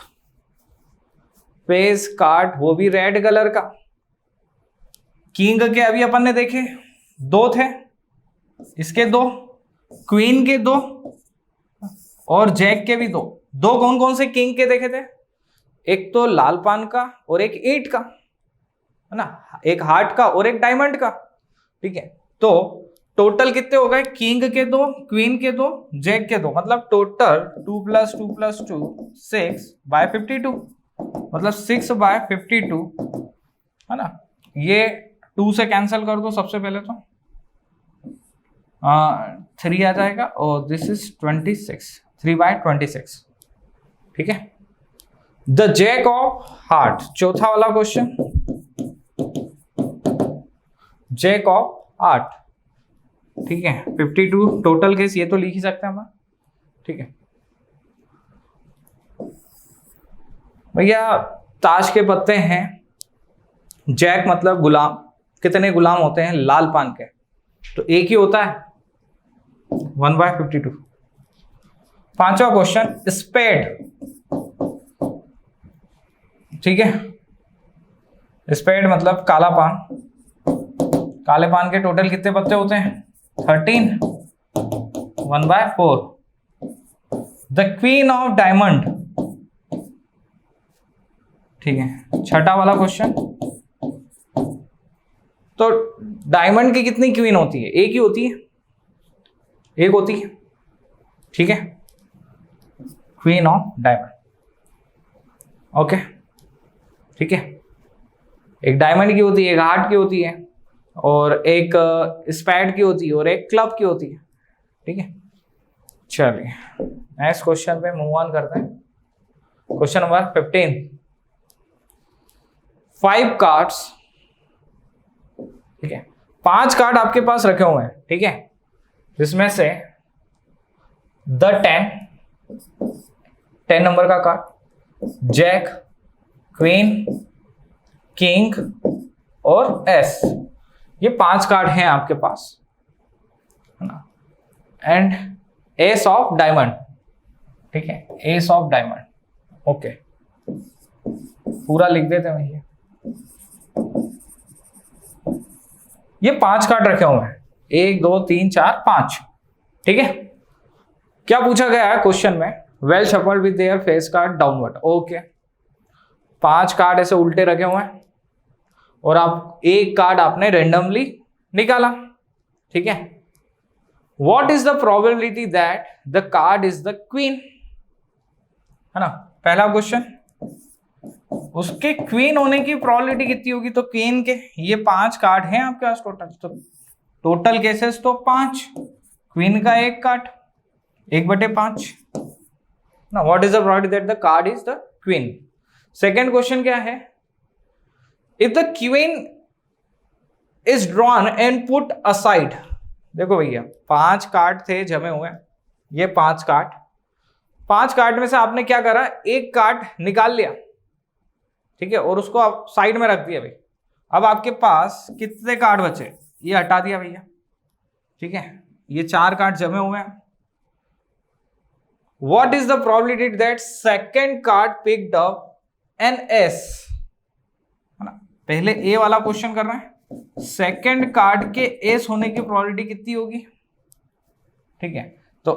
face card वो भी रेड कलर का, किंग के अभी अपन ने देखे 2 थे, इसके 2, क्वीन के 2 और जैक के भी 2। कौन कौन से किंग के देखे थे, एक तो लाल पान का और एक ईंट का, है ना, एक हार्ट का और एक डायमंड का, ठीक है। तो टोटल कितने हो गए, किंग के 2, क्वीन के 2, जैक के 2, मतलब टोटल 2 + 2 + 2 6/52, मतलब 6/52, है ना। ये 2 से कैंसिल कर दो सबसे पहले तो 3 आ जाएगा और दिस इज 26, 3/26, ठीक है। द जैक ऑफ हार्ट, चौथा वाला क्वेश्चन, जैक ऑफ हार्ट, ठीक है। 52 टोटल केस, ये तो लिख ही सकते हैं हम, ठीक है भैया। ताश के पत्ते हैं, जैक मतलब गुलाम, कितने गुलाम होते हैं लाल पान के? तो एक ही होता है, 1/52। पांचवा क्वेश्चन, स्पेड, ठीक है, स्पेड मतलब काला पान। काले पान के टोटल कितने पत्ते होते हैं? 13, 1/4। द क्वीन ऑफ डायमंड, ठीक है। छठा वाला क्वेश्चन, तो डायमंड की कितनी क्वीन होती है? एक ही होती है, एक होती है, ठीक है, क्वीन ऑफ डायमंड। ओके, ठीक है, एक डायमंड की होती है, एक हार्ट की होती है, और एक स्पैड की होती है, और एक क्लब की होती है, ठीक है। चलिए नेक्स्ट क्वेश्चन पे मूव ऑन करते हैं। क्वेश्चन नंबर 15, 5 कार्ड्स, ठीक है, 5 कार्ड आपके पास रखे हुए हैं, ठीक है, जिसमें से द 10 नंबर का कार्ड, जैक, क्वीन, किंग और एस, ये 5 कार्ड हैं आपके पास, है ना। एंड एस ऑफ डायमंड, ठीक है, एस ऑफ डायमंड, ओके, पूरा लिख देते हैं भैया। ये 5 कार्ड रखे हुए हैं, 1 2 3 4 5, ठीक है। क्या पूछा गया है क्वेश्चन में? Well shuffled with their face card downward, okay. 5 card ऐसे उल्टे रखे हुए हैं और आप एक कार्ड आपने रेंडमली निकाला, ठीक है। What is the probability that the card is the queen, है ना, पहला क्वेश्चन। उसके क्वीन होने की प्रोबेबिलिटी कितनी होगी? तो क्वीन के ये 5 कार्ड हैं आपके पास टोटल, तो टोटल केसेस तो 5, क्वीन का एक कार्ड, 1/5 ना। What is the probability that the card is the queen? Second question क्या है? If the queen is drawn and put aside, देखो भैया 5 कार्ड थे जमे हुए, ये 5 कार्ड में से आपने क्या करा? एक कार्ड निकाल लिया, ठीक है, और उसको आप साइड में रख दिया भाई। अब आपके पास कितने कार्ड बचे? ये हटा दिया भैया, ठीक है, ये 4 कार्ड जमे हुए हैं। What is the probability that second card picked up an S, है ना, पहले ए वाला क्वेश्चन कर रहे हैं, सेकंड कार्ड के एस होने की प्रोबेबिलिटी कितनी होगी, ठीक है। तो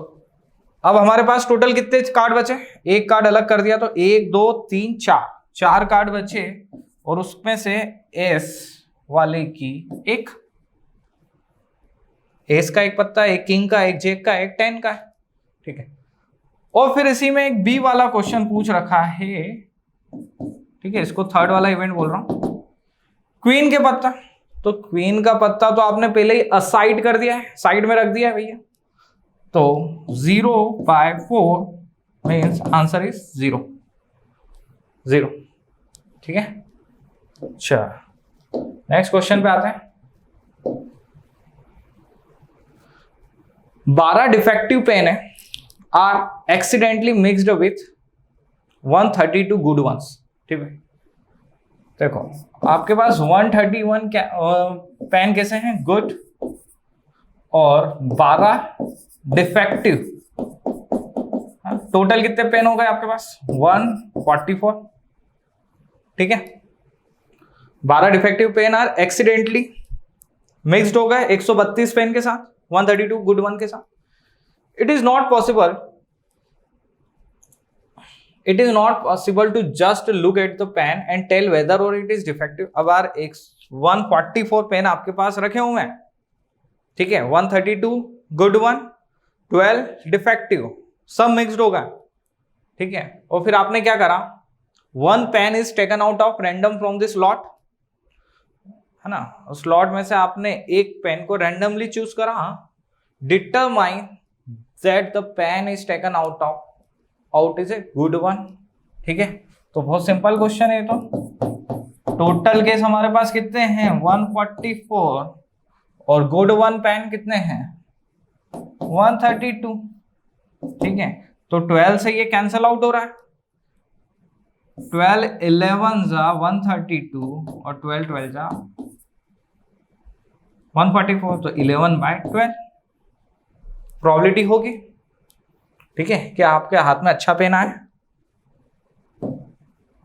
अब हमारे पास टोटल कितने कार्ड बचे? एक कार्ड अलग कर दिया, तो 1 2 3 4 कार्ड बचे, और उसमें से एस वाले की एक, एस का एक पत्ता, एक किंग का, एक जैक का, एक 10 का है, ठीक है। और फिर इसी में एक बी वाला क्वेश्चन पूछ रखा है, ठीक है, इसको थर्ड वाला इवेंट बोल रहा हूं, क्वीन के पत्ता। तो क्वीन का पत्ता तो आपने पहले ही असाइड कर दिया है, साइड में रख दिया है भैया, तो 0/4 मीन्स आंसर इज 0, ठीक है। अच्छा, नेक्स्ट क्वेश्चन पे आते हैं। 12 डिफेक्टिव पेन है are accidentally mixed with 132 good ones, ठीक है। देखो आपके पास 131 पेन कैसे हैं? गुड, और 12 डिफेक्टिव, टोटल कितने पेन हो गए आपके पास? 144, ठीक है। 12 defective pen are accidentally mixed हो गए 132 पेन के साथ, 132 गुड वन के साथ। It is not possible to just look at the pen and tell whether or it is defective. अब यार 144 पेन आपके पास रखे हुए हैं, ठीक है, 132 गुड वन, 12 डिफेक्टिव, सब मिक्स्ड होगा, ठीक है। और फिर आपने क्या करा? 1 pen is taken out of random from this lot, है ना, उस लॉट में से आपने एक पेन को रैंडमली चूज करा। Determine that the pen is taken out is a good one, ठीक है। तो बहुत सिंपल क्वेश्चन है। तो टोटल केस हमारे पास कितने हैं? 144, और गुड वन पेन कितने हैं? 132, ठीक है। तो 12 से ये कैंसल आउट हो रहा है, 12 11 जा 132 और 12 12 जा 144 तो 11/12 प्रोबेबिलिटी होगी। ठीक है, क्या आपके हाथ में अच्छा पेन आया?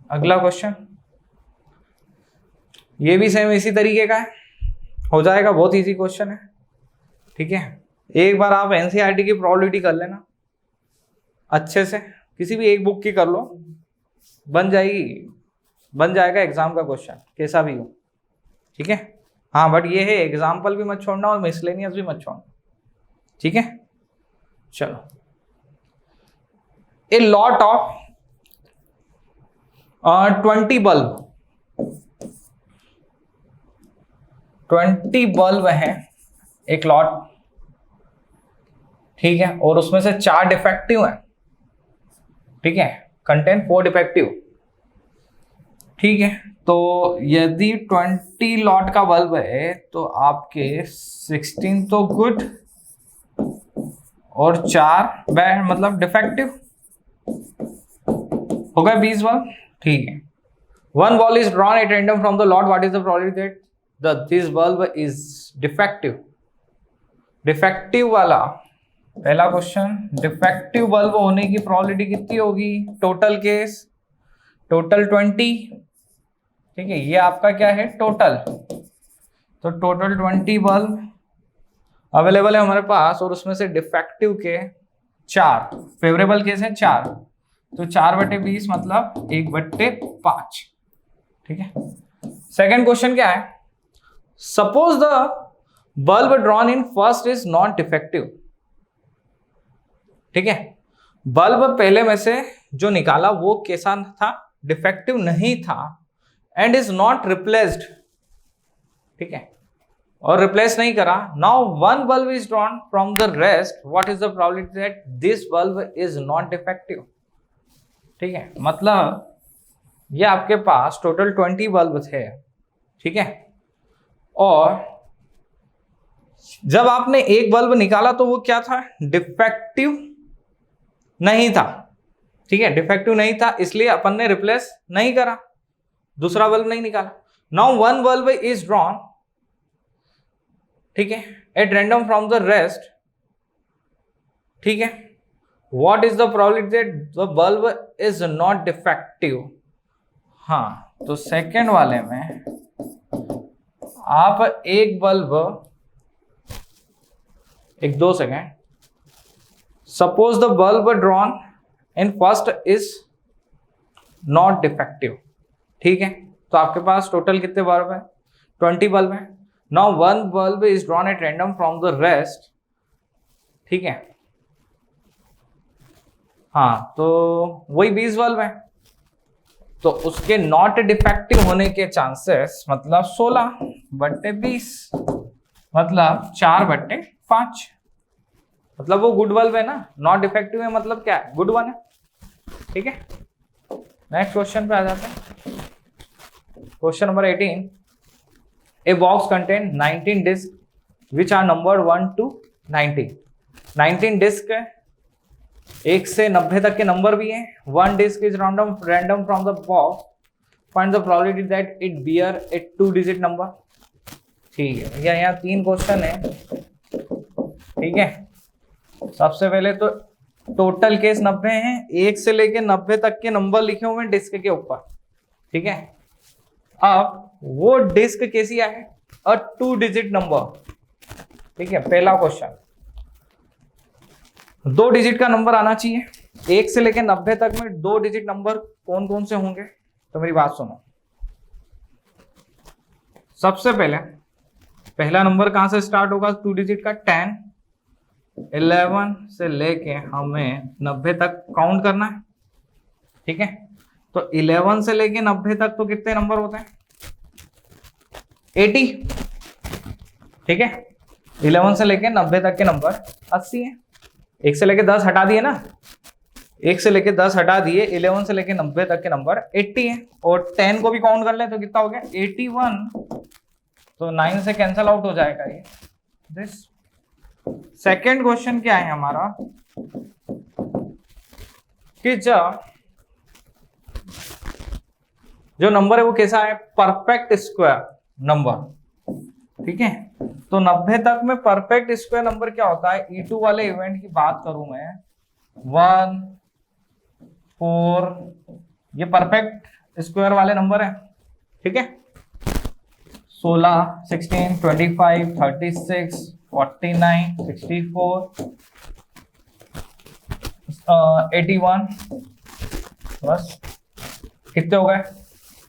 अगला क्वेश्चन, ये भी सेम इसी तरीके का है, हो जाएगा, बहुत इजी क्वेश्चन है। ठीक है, एक बार आप एनसीईआरटी की प्रोबेबिलिटी कर लेना अच्छे से, किसी भी एक बुक की कर लो, बन जाएगा एग्जाम का क्वेश्चन कैसा भी हो। ठीक है, हाँ बट ये है एग्जाम्पल भी मत छोड़ना और मिसलेनियस भी मत छोड़ना। ठीक है, चलो, ए लॉट ऑफ 20 बल्ब है, एक लॉट। ठीक है, और उसमें से 4 डिफेक्टिव हैं। ठीक है, कंटेंट 4 डिफेक्टिव। ठीक है, तो यदि 20 लॉट का बल्ब है तो आपके 16 तो गुड और 4 बैड, मतलब डिफेक्टिव हो गए 20 बल्ब। ठीक है, 1 bulb is drawn at random from the lot, what is the probability that this bulb is defective? Defective वाला पहला क्वेश्चन, डिफेक्टिव बल्ब होने की प्रोबेबिलिटी कितनी होगी? Total case, total 20। ठीक है, ये आपका क्या है? टोटल। तो टोटल 20 बल्ब अवेलेबल है हमारे पास, और उसमें से डिफेक्टिव के 4, फेवरेबल केस है 4, तो 4/20 मतलब 1/5। ठीक है, सेकेंड क्वेश्चन क्या है? Suppose the bulb drawn in first is not defective. ठीक है, बल्ब पहले में से जो निकाला वो कैसा था? डिफेक्टिव नहीं था, एंड इज नॉट रिप्लेस्ड। ठीक है, और रिप्लेस नहीं करा। Now 1 bulb is drawn from the rest, what is the probability that this bulb is not defective? ठीक है, मतलब ये आपके पास टोटल 20 बल्ब थे। ठीक है, और जब आपने एक बल्ब निकाला तो वो क्या था? डिफेक्टिव नहीं था। ठीक है, डिफेक्टिव नहीं था, इसलिए अपन ने रिप्लेस नहीं करा, दूसरा बल्ब नहीं निकाला। नाउ 1 बल्ब इज ड्रॉन, ठीक है, eight random from the rest. ठीक है, what is the probability that the bulb is not defective? हाँ, तो सेकेंड वाले में आप एक bulb, 2 second, suppose the bulb drawn in first is not defective. ठीक है, तो आपके पास टोटल कितने बल्ब है? 20 बल्ब है। Now 1 bulb is drawn at random from the rest. ठीक है, हाँ, तो वही 20 बल्ब है, तो उसके नॉट डिफेक्टिव होने के चांसेस मतलब 16/20, मतलब 4/5, मतलब वो गुड बल्ब है ना, नॉट डिफेक्टिव है मतलब क्या है? गुड वन है। ठीक है, नेक्स्ट क्वेश्चन पे आ जाते हैं। Question number 18, a box contain 19 disc which are numbered 1 to 90। 19 disc है, 1 से 90 तक के नंबर भी हैं। 1 disc is random from the box, find the probability that it bear a 2 digit number. ठीक है भैया, यहाँ 3 क्वेश्चन है। ठीक है, सबसे पहले तो टोटल केस 90 हैं, 1 से लेके 90 तक के नंबर लिखे हुए हैं डिस्क के ऊपर। ठीक है, अब वो डिस्क कैसी है? अ 2 डिजिट नंबर। ठीक है, पहला क्वेश्चन 2 डिजिट का नंबर आना चाहिए। 1 से लेके 90 तक में 2 डिजिट नंबर कौन कौन से होंगे? तो मेरी बात सुनो, सबसे पहले पहला नंबर कहां से स्टार्ट होगा? 2 डिजिट का 10, 11 से लेके हमें 90 तक काउंट करना है। ठीक है, तो 11 से लेके 90 तक तो कितने नंबर होते हैं? 80। ठीक है, 11 से लेके 90 तक के नंबर 80 है। 1 से लेके 10 हटा दिए ना, 1 से लेके 10 हटा दिए, 11 से लेके 90 तक के नंबर 80 है, और 10 को भी काउंट कर ले तो कितना हो गया? 81। तो 9 से कैंसल आउट हो जाएगा ये दिस। सेकेंड क्वेश्चन क्या है हमारा कि जो नंबर है वो कैसा है? Perfect square number. ठीक है, तो 90 तक में परफेक्ट स्क्वायर नंबर क्या होता है? E2 वाले इवेंट की बात करूं मैं, 1 4, ये परफेक्ट स्क्वायर वाले नंबर है, ठीक है। 16, 16, 25, 36, 49, 64, 81, बस कितने हो गए?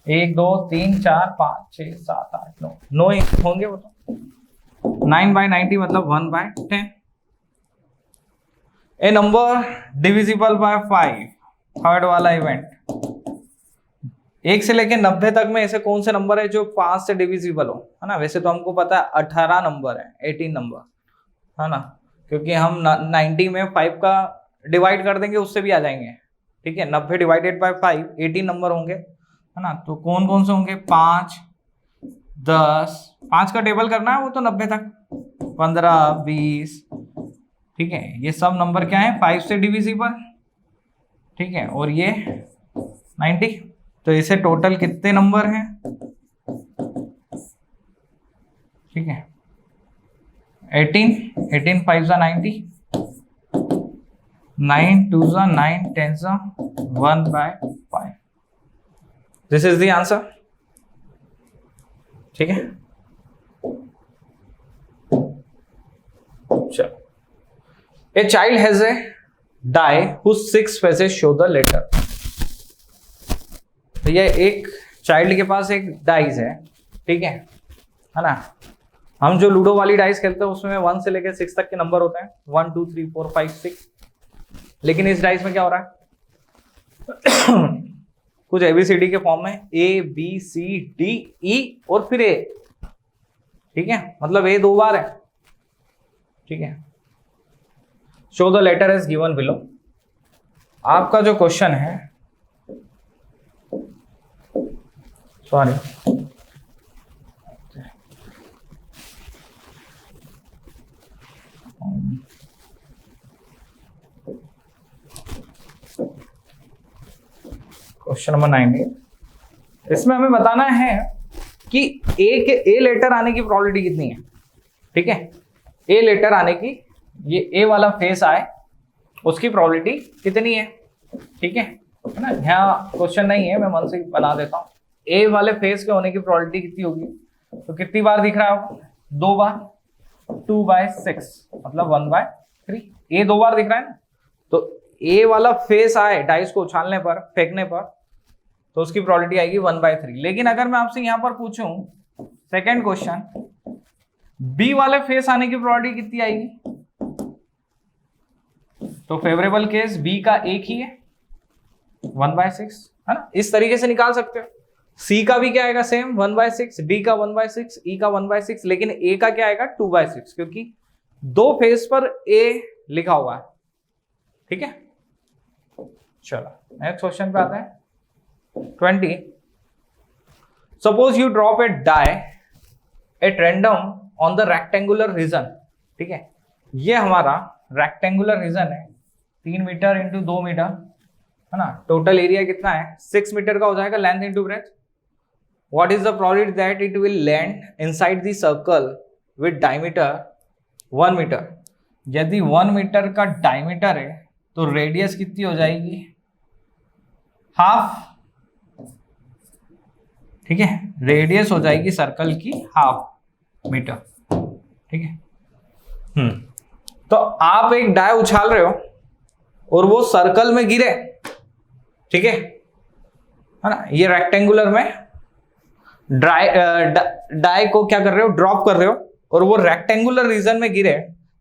1 2 3 4 5 6 7 8 9, 9 होंगे वो तो। 9/90 मतलब 1/10। ए नंबर डिविजिबल बाय 5, थर्ड वाला इवेंट। 1 से लेके 90 तक में ऐसे कौन से नंबर है जो 5 से डिविजिबल हो, है ना? वैसे तो हमको पता है 18 नंबर है, 18 नंबर, है ना? क्योंकि हम 90 में 5 का डिवाइड कर देंगे, उससे भी आ जाएंगे, ठीक है। 90 डिवाइडेड बाय 5 18 नंबर होंगे, है ना? तो कौन कौन से होंगे? 5 10, 5 का टेबल करना है वो तो 90 तक, 15 20, ठीक है। ये सब नंबर क्या है? 5 से डिविजिबल, ठीक है। और ये 90, तो इसे टोटल कितने नंबर हैं? ठीक है, 18, 18 5 जा 90, 9 2 जा 9, 10 जा 1/5। दिस इज द आंसर, ठीक है। चलो, a child has a die whose 6 faces show the letter. तो ये एक चाइल्ड के पास एक डाइस है, ठीक है ना? हम जो लूडो वाली डाइस खेलते हैं उसमें 1 से लेकर 6 तक के नंबर होते हैं, 1 2 3 4 5 6। लेकिन इस डाइस में क्या हो रहा है? कुछ ABCD के फॉर्म में ABCDE और फिर A, ठीक है। मतलब A 2 बार है, ठीक है। Show the letter as given below. आपका जो क्वेश्चन है, सॉरी, क्वेश्चन नंबर 9, इसमें हमें बताना है कि ए लेटर आने की प्रोबेबिलिटी कितनी है, ठीक है। ए लेटर आने की, ये ए वाला फेस आए, उसकी प्रोबेबिलिटी कितनी है, ठीक है ना? यहाँ क्वेश्चन नहीं है, मैं मन से बना देता हूँ। ए वाले फेस के होने की प्रोबेबिलिटी कितनी होगी? तो कितनी बार दिख रहा है? 2 बार, 2/6 मतलब 1/3। ए 2 बार दिख रहा है ना, तो ए वाला फेस आए डाइस को उछालने पर, फेंकने पर, तो उसकी प्रोबेबिलिटी आएगी 1/3। लेकिन अगर मैं आपसे यहां पर पूछूं सेकंड क्वेश्चन, बी वाले फेस आने की प्रोबेबिलिटी कितनी आएगी? तो फेवरेबल केस बी का एक ही है, 1/6, है ना? इस तरीके से निकाल सकते हो। सी का भी क्या आएगा? सेम 1/6, डी का 1/6, ई का 1/6, लेकिन ए का क्या आएगा? 2/6, क्योंकि 2 फेस पर ए लिखा हुआ है, ठीक है। चलो नेक्स्ट क्वेश्चन पे आते हैं। 20, suppose you drop a die at random on the rectangular region, ठीक है। ये हमारा रेक्टेंगुलर रीजन है, 3 मीटर इंटू 2 मीटर, है ना? टोटल एरिया कितना है? 6 मीटर का हो जाएगा, length into breadth. What is the probability that it will land inside the circle with diameter 1 metre. यदि 1 मीटर का डायमीटर है तो रेडियस कितनी हो जाएगी? हाफ, ठीक है। रेडियस हो जाएगी सर्कल की हाफ मीटर, ठीक है। तो आप एक डाई उछाल रहे हो और वो सर्कल में गिरे, ठीक है ना? ये रेक्टेंगुलर में डाई को क्या कर रहे हो? ड्रॉप कर रहे हो, और वो रेक्टेंगुलर रीजन में गिरे,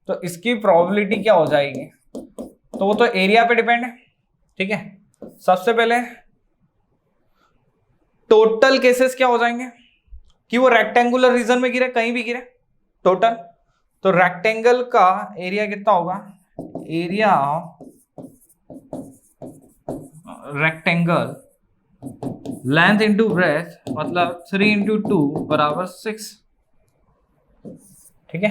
तो इसकी प्रोबेबिलिटी क्या हो जाएगी? तो वो तो एरिया पे डिपेंड है, ठीक है। सबसे पहले टोटल केसेस क्या हो जाएंगे कि वो रेक्टेंगुलर रीजन में गिरे, कहीं भी गिरे, टोटल। तो रेक्टेंगल का एरिया कितना होगा? Area rectangle length into breath मतलब 3 इंटू 2 बराबर 6, ठीक है।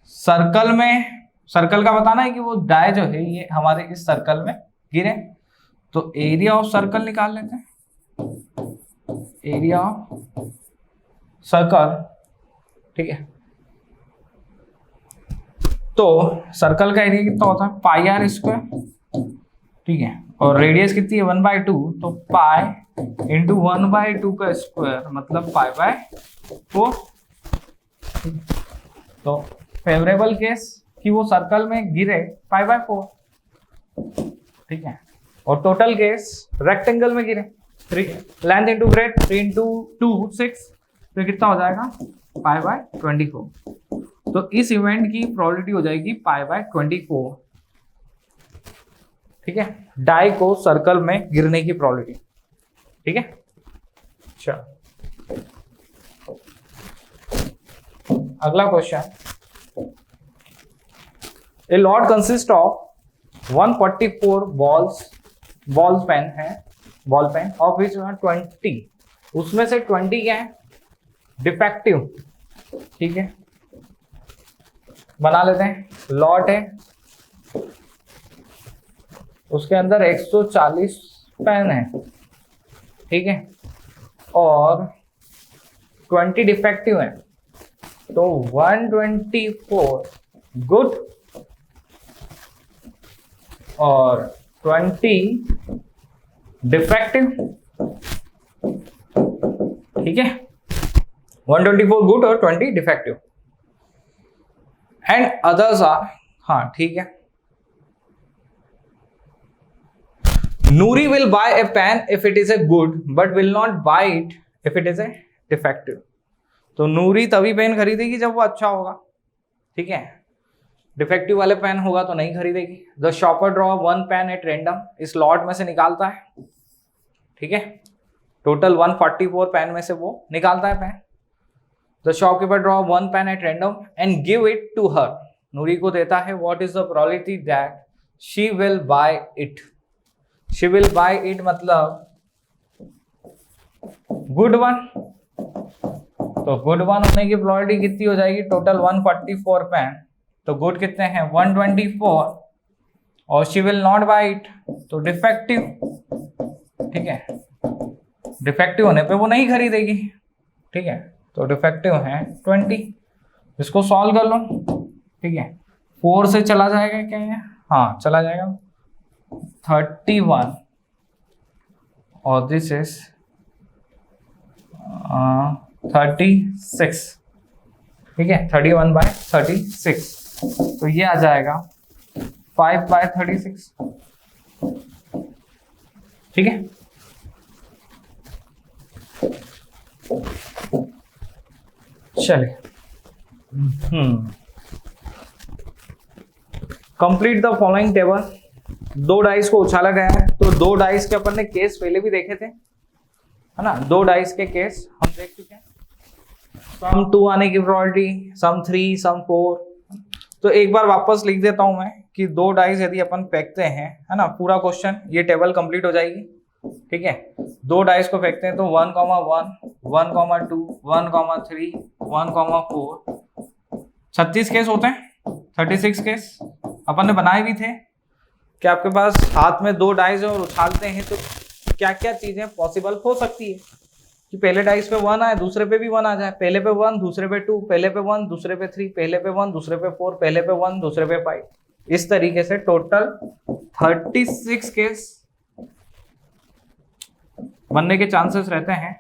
सर्कल में, सर्कल का बताना है कि वो डाई जो है ये हमारे इस सर्कल में गिरे, तो एरिया ऑफ सर्कल निकाल लेते हैं। एरिया ऑफ सर्कल ठीक है। तो सर्कल का एरिया कितना होता है, पाई आर स्क्वायर, ठीक है, और रेडियस कितनी है 1/2, तो पाई इंटू 1/2 का स्क्वायर मतलब π/4। तो फेवरेबल केस कि वो सर्कल में गिरे π/4, ठीक है, और टोटल केस रेक्टेंगल में गिरे 3 लेंथ इंटू ब्रेथ 3 इंटू 2 6, तो कितना हो जाएगा π/24। तो इस इवेंट की प्रोबेबिलिटी हो जाएगी π/24, ठीक है, डाई को सर्कल में गिरने की प्रोबेबिलिटी, ठीक है। चलो अगला question, a lot consist of 144 ball pen है, बॉल पेन ऑफ विच 20, उसमें से 20 क्या है डिफेक्टिव, ठीक है, बना लेते हैं। लॉट है, उसके अंदर 140 पेन है, ठीक है, और 20 डिफेक्टिव है, तो 124 गुड और 20 डिफेक्टिव, ठीक है, 124 गुड और 20 डिफेक्टिव एंड अदर्स आर, हाँ ठीक है। Nuri will buy a pen if it is a good, but will not buy it if it is a defective. तो नूरी तभी पेन खरीदेगी जब वो अच्छा होगा, ठीक है, डिफेक्टिव वाले पेन होगा तो नहीं खरीदेगी। The shopper draw 1 pen at random, इस लॉट में से निकालता है, ठीक है, टोटल 144 पेन में से वो निकालता है pen. The shopkeeper draw 1 pen at random and give it to her, Noori को देता है। What is the probability that she will buy it, she will buy it मतलब गुड वन, तो गुड वन होने की प्रोबेबिलिटी कितनी हो जाएगी, टोटल 144 पेन, तो गुड कितने हैं 124, और she will not buy it तो डिफेक्टिव, ठीक है, डिफेक्टिव होने पे वो नहीं खरीदेगी, ठीक है, तो डिफेक्टिव है 20। इसको सॉल्व कर लो, ठीक है, 4 से चला जाएगा क्या ये, हाँ चला जाएगा, 31 और दिस इज 36, ठीक है, 31/36, तो ये आ जाएगा 5/36, ठीक है। चलिए complete the following table. 2 dice को उछाला गया है, तो 2 डाइस के अपन ने केस पहले भी देखे थे, है ना, 2 डाइस के केस हम देख चुके हैं। सम 2 आने की प्रोबेबिलिटी, सम 3, सम 4। तो एक बार वापस लिख देता हूं मैं कि 2 डाइस यदि अपन फेंकते हैं, है ना, पूरा क्वेश्चन ये टेबल कंप्लीट हो जाएगी, ठीक है। 2 डाइस को फेंकते हैं तो 1,1, 1,2, 1,3, 1,4, 36 केस होते हैं, 36 केस अपन ने बनाए भी थे कि आपके पास हाथ में 2 डाइस है और उछालते हैं तो क्या क्या चीजें पॉसिबल हो सकती है कि पहले डाइस पे 1 आए, दूसरे पे भी 1 आ जाए, पहले पे 1, दूसरे पे 2, पहले पे 1, दूसरे पे 3, पहले पे 1, दूसरे पे 4, पहले पे 1, दूसरे पे 5, इस तरीके से टोटल 36 केस बनने के चांसेस रहते हैं,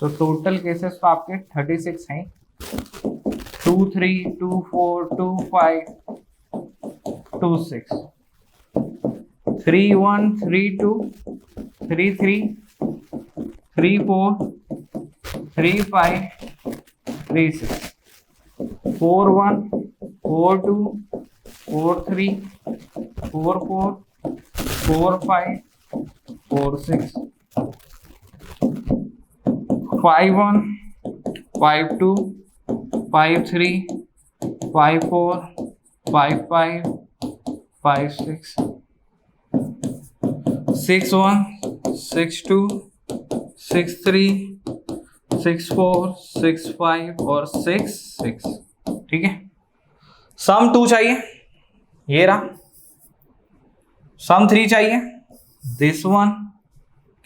तो टोटल केसेस तो आपके 36 हैं, 2, 3, 2, 4, 2, 5, 2, 6, 3, 1, 3, 2, 3, 3, 3, 4, 3, 5, 3, 6, 4, 1, 4, 2, 4, 3, 4, 4, 4, 5, 4, 6, 5, 1, 5, 2, 5, 3, 5, 4, 5, 5, 5, 6, 6, 1, 6, 2, 6, 3, 6, 4, 6, 5 और 6, 6, ठीक है। सम 2 चाहिए, ये रहा। सम 3 चाहिए, दिस वन,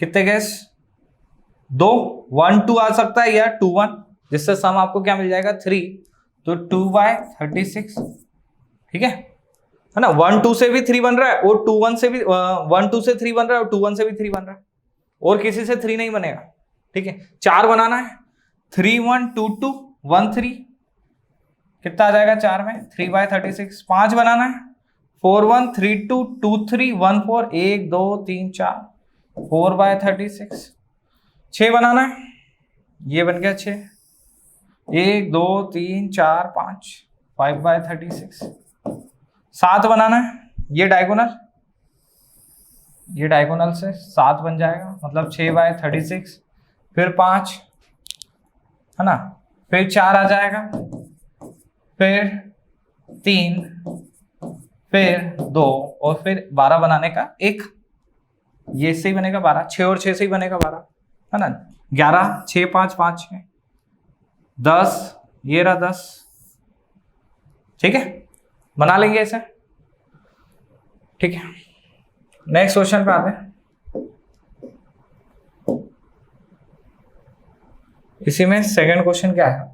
कितने केस 2, 1, 2 आ सकता है या 2, 1, जिससे सम आपको क्या मिल जाएगा 3, तो 2/36, ठीक है ना। 1 2 से भी 3 बन रहा है और 2 1 से भी 1 2 से 3 बन रहा है और 2 1 से भी 3 बन रहा है, और किसी से 3 नहीं बनेगा, ठीक है। 4 बनाना है, 3 1 2 2 1 3, कितना आ जाएगा 4 में 3/36। 5 बनाना है, 4 1 3 2 2 3 1 4 1 2 3 4 4/36। 6 बनाना है, ये बन गया 6, 1 2 3 4 5 5/36। 7 बनाना है, ये डायगोनल से 7 बन जाएगा, मतलब 6/36। फिर 5 है ना, फिर 4 आ जाएगा, फिर 3, फिर 2 और फिर 12 बनाने का 1, ये इससे ही बनेगा 12, 6 और 6 से ही बनेगा 12, है ना। 11 6 5 5 6 10, ये रहा 10, ठीक है, बना लेंगे ऐसे, ठीक है। नेक्स्ट क्वेश्चन पे आते हैं। इसी में सेकंड क्वेश्चन क्या है,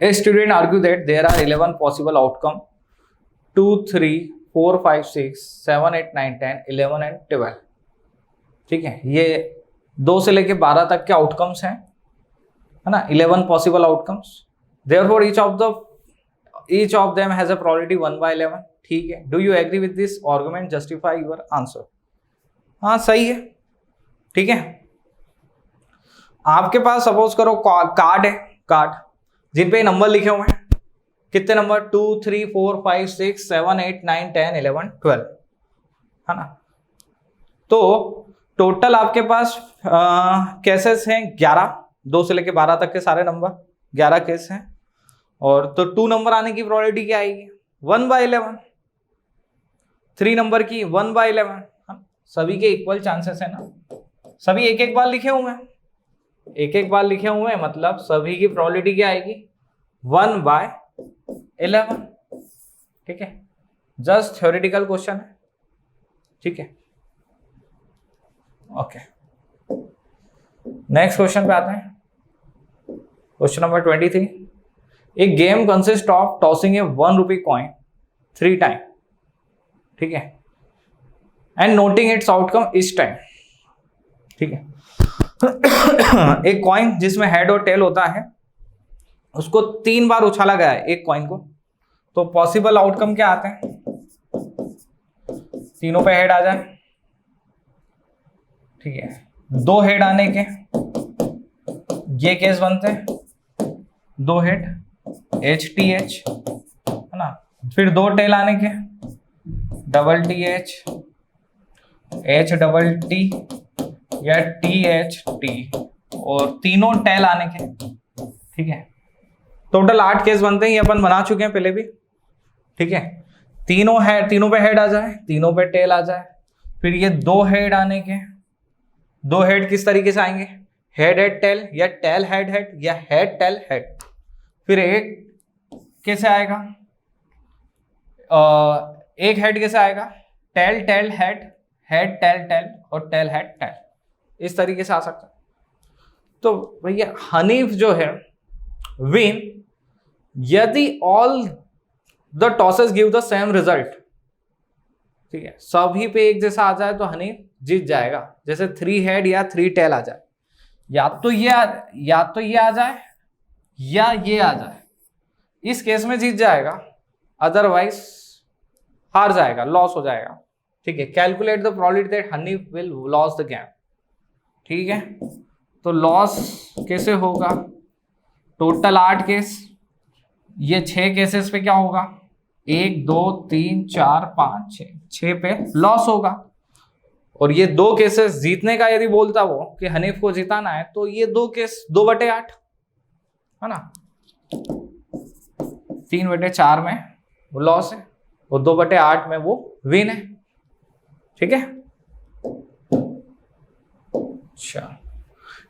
a student argue that there are 11 possible outcome 2 3 4 5 6 7 8 9 10 11 and 12, ठीक है। ये 2 से लेके 12 तक के आउटकम्स हैं, है ना, 11 possible outcomes. Therefore each of them has a probability 1/11, ठीक है। Do you agree with this argument, justify your answer. हाँ सही है, ठीक है। आपके पास सपोज करो कार्ड है, कार्ड जिन पे नंबर लिखे हुए हैं, कितने नंबर 2 3 4 5 6 7 8 9 10 11 12, है ना। तो टोटल आपके पास केसेस हैं 11, 2 से लेके 12 तक के सारे नंबर 11 केस हैं, और तो 2 नंबर आने की प्रोबेबिलिटी क्या आएगी 1/11, 3 नंबर की 1/11, सभी के इक्वल चांसेस है ना, सभी एक एक बार लिखे हुए हैं, एक एक बार लिखे हुए हैं, मतलब सभी की प्रोबेबिलिटी क्या आएगी 1/11, ठीक है। जस्ट थ्योरेटिकल क्वेश्चन है, ठीक है, ओके। नेक्स्ट क्वेश्चन पे आते हैं, question number 23। A game consist of tossing a 1 rupee coin 3 time, ठीक है, and noting its outcome each time, ठीक है। एक कॉइन जिसमें हेड और टेल होता है, उसको 3 बार उछाला गया है एक कॉइन को, तो पॉसिबल आउटकम क्या आते हैं, तीनों पे हेड आ जाए, ठीक है। 2 हेड आने के ये केस बनते हैं, 2 हेड HTH, है ना। फिर 2 टेल आने के TTH, HTT या THT, और तीनों टेल आने के, ठीक है। टोटल 8 केस बनते हैं, ये अपन बना चुके हैं पहले भी, ठीक है। तीनों पे हेड आ जाए, तीनों पे टेल आ जाए, फिर ये 2 हेड आने के, 2 हेड किस तरीके से आएंगे, हेड हेड टेल या टेल हेड हेड या हेड टेल हेड। फिर एक कैसे आएगा, एक हेड कैसे आएगा, tail tail head, head tail tail और टेल हेड टेल, इस तरीके से आ सकता है। तो भैया हनीफ जो है विन यदि all the tosses give the same result, ठीक है, सभी पे एक जैसा आ जाए तो हनीफ जीत जाएगा। जैसे 3 हेड या 3 टेल आ जाए, या तो ये आ जाए या ये आ जाए, इस केस में जीत जाएगा, अदरवाइज हार जाएगा, लॉस हो जाएगा, ठीक है। Calculate the probability that Hanif will loss the game, ठीक है। तो लॉस कैसे होगा, टोटल 8 केस, ये 6 केसेस पे क्या होगा, 1 2 3 4 5 6 पे लॉस होगा, और ये 2 केसेस जीतने का यदि बोलता वो कि हनीफ को जिताना है, तो ये 2 केस 2/8, है ना, 3/4 में वो लॉस है और 2/8 में वो विन है, ठीक है। अच्छा,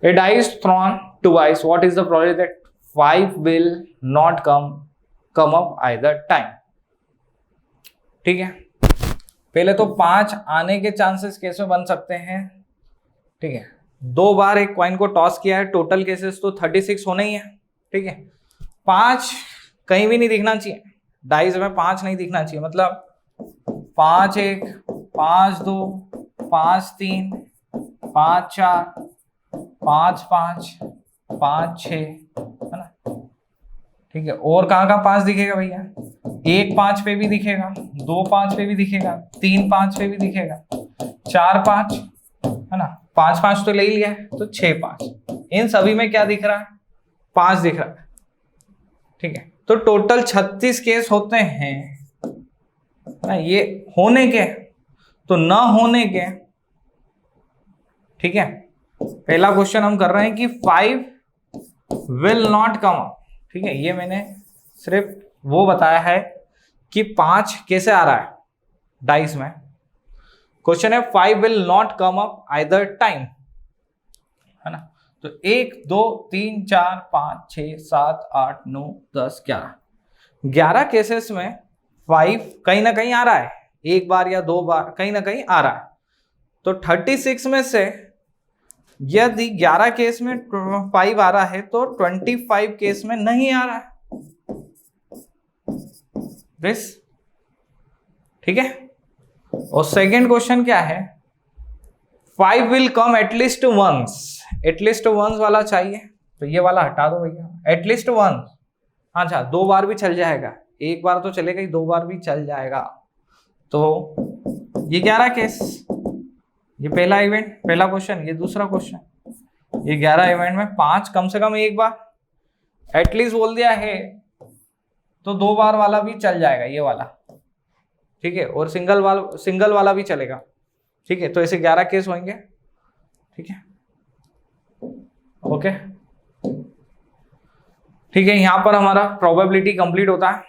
a die is thrown twice, what is the probability that 5 will not come up either time, ठीक है। पहले तो 5 आने के चांसेस कैसे बन सकते हैं, ठीक है। 2 बार एक कॉइन को टॉस किया है, टोटल केसेस तो 36 होने ही है, ठीक है। 5 कहीं भी नहीं दिखना चाहिए, डाइस में 5 नहीं दिखना चाहिए, मतलब 5 1 5 2 5 3 5 4 5 5 5 6, है ना। ठीक है, और कहाँ कहाँ 5 दिखेगा भैया? 1 5 पे भी दिखेगा, 2 5 पे भी दिखेगा, 3 5 पे भी दिखेगा, 4 5, है ना। 5 5 तो ले ही लिया है, तो 6 5, इन सभी में क्या दिख रहा है? 5 दिख रहा है। ठीक है, तो टोटल 36 केस होते हैं ना, ये होने के तो ना होने के। ठीक है, पहला क्वेश्चन हम कर रहे हैं कि 5 विल नॉट कम अप। ठीक है, ये मैंने सिर्फ वो बताया है कि 5 कैसे आ रहा है डाइस में। क्वेश्चन है 5 will not come up either time, है ना। तो 1 2 3 4 5 6 7 8 9 10 11 केसेस में 5 कहीं ना कहीं आ रहा है, एक बार या 2 बार कहीं ना कहीं आ रहा है। तो 36 में से यदि 11 केस में 5 आ रहा है तो 25 केस में नहीं आ रहा है दिस। ठीक है, और सेकेंड क्वेश्चन क्या है? 5 will come at least once. At least once वाला चाहिए, तो ये वाला हटा दो भैया, एटलीस्ट वंस। अच्छा, 2 बार भी चल जाएगा, एक बार तो चलेगा ही, 2 बार भी चल जाएगा। तो ये 11 केस, ये पहला इवेंट, पहला क्वेश्चन। ये दूसरा क्वेश्चन, ये 11 इवेंट में 5 कम से कम एक बार एटलीस्ट बोल दिया है, तो 2 बार वाला भी चल जाएगा, ये वाला। ठीक है, और सिंगल वाला भी चलेगा। ठीक है, तो ऐसे 11 केस होंगे। ठीक है, ओके। ठीक है, यहां पर हमारा प्रोबेबिलिटी कंप्लीट होता है।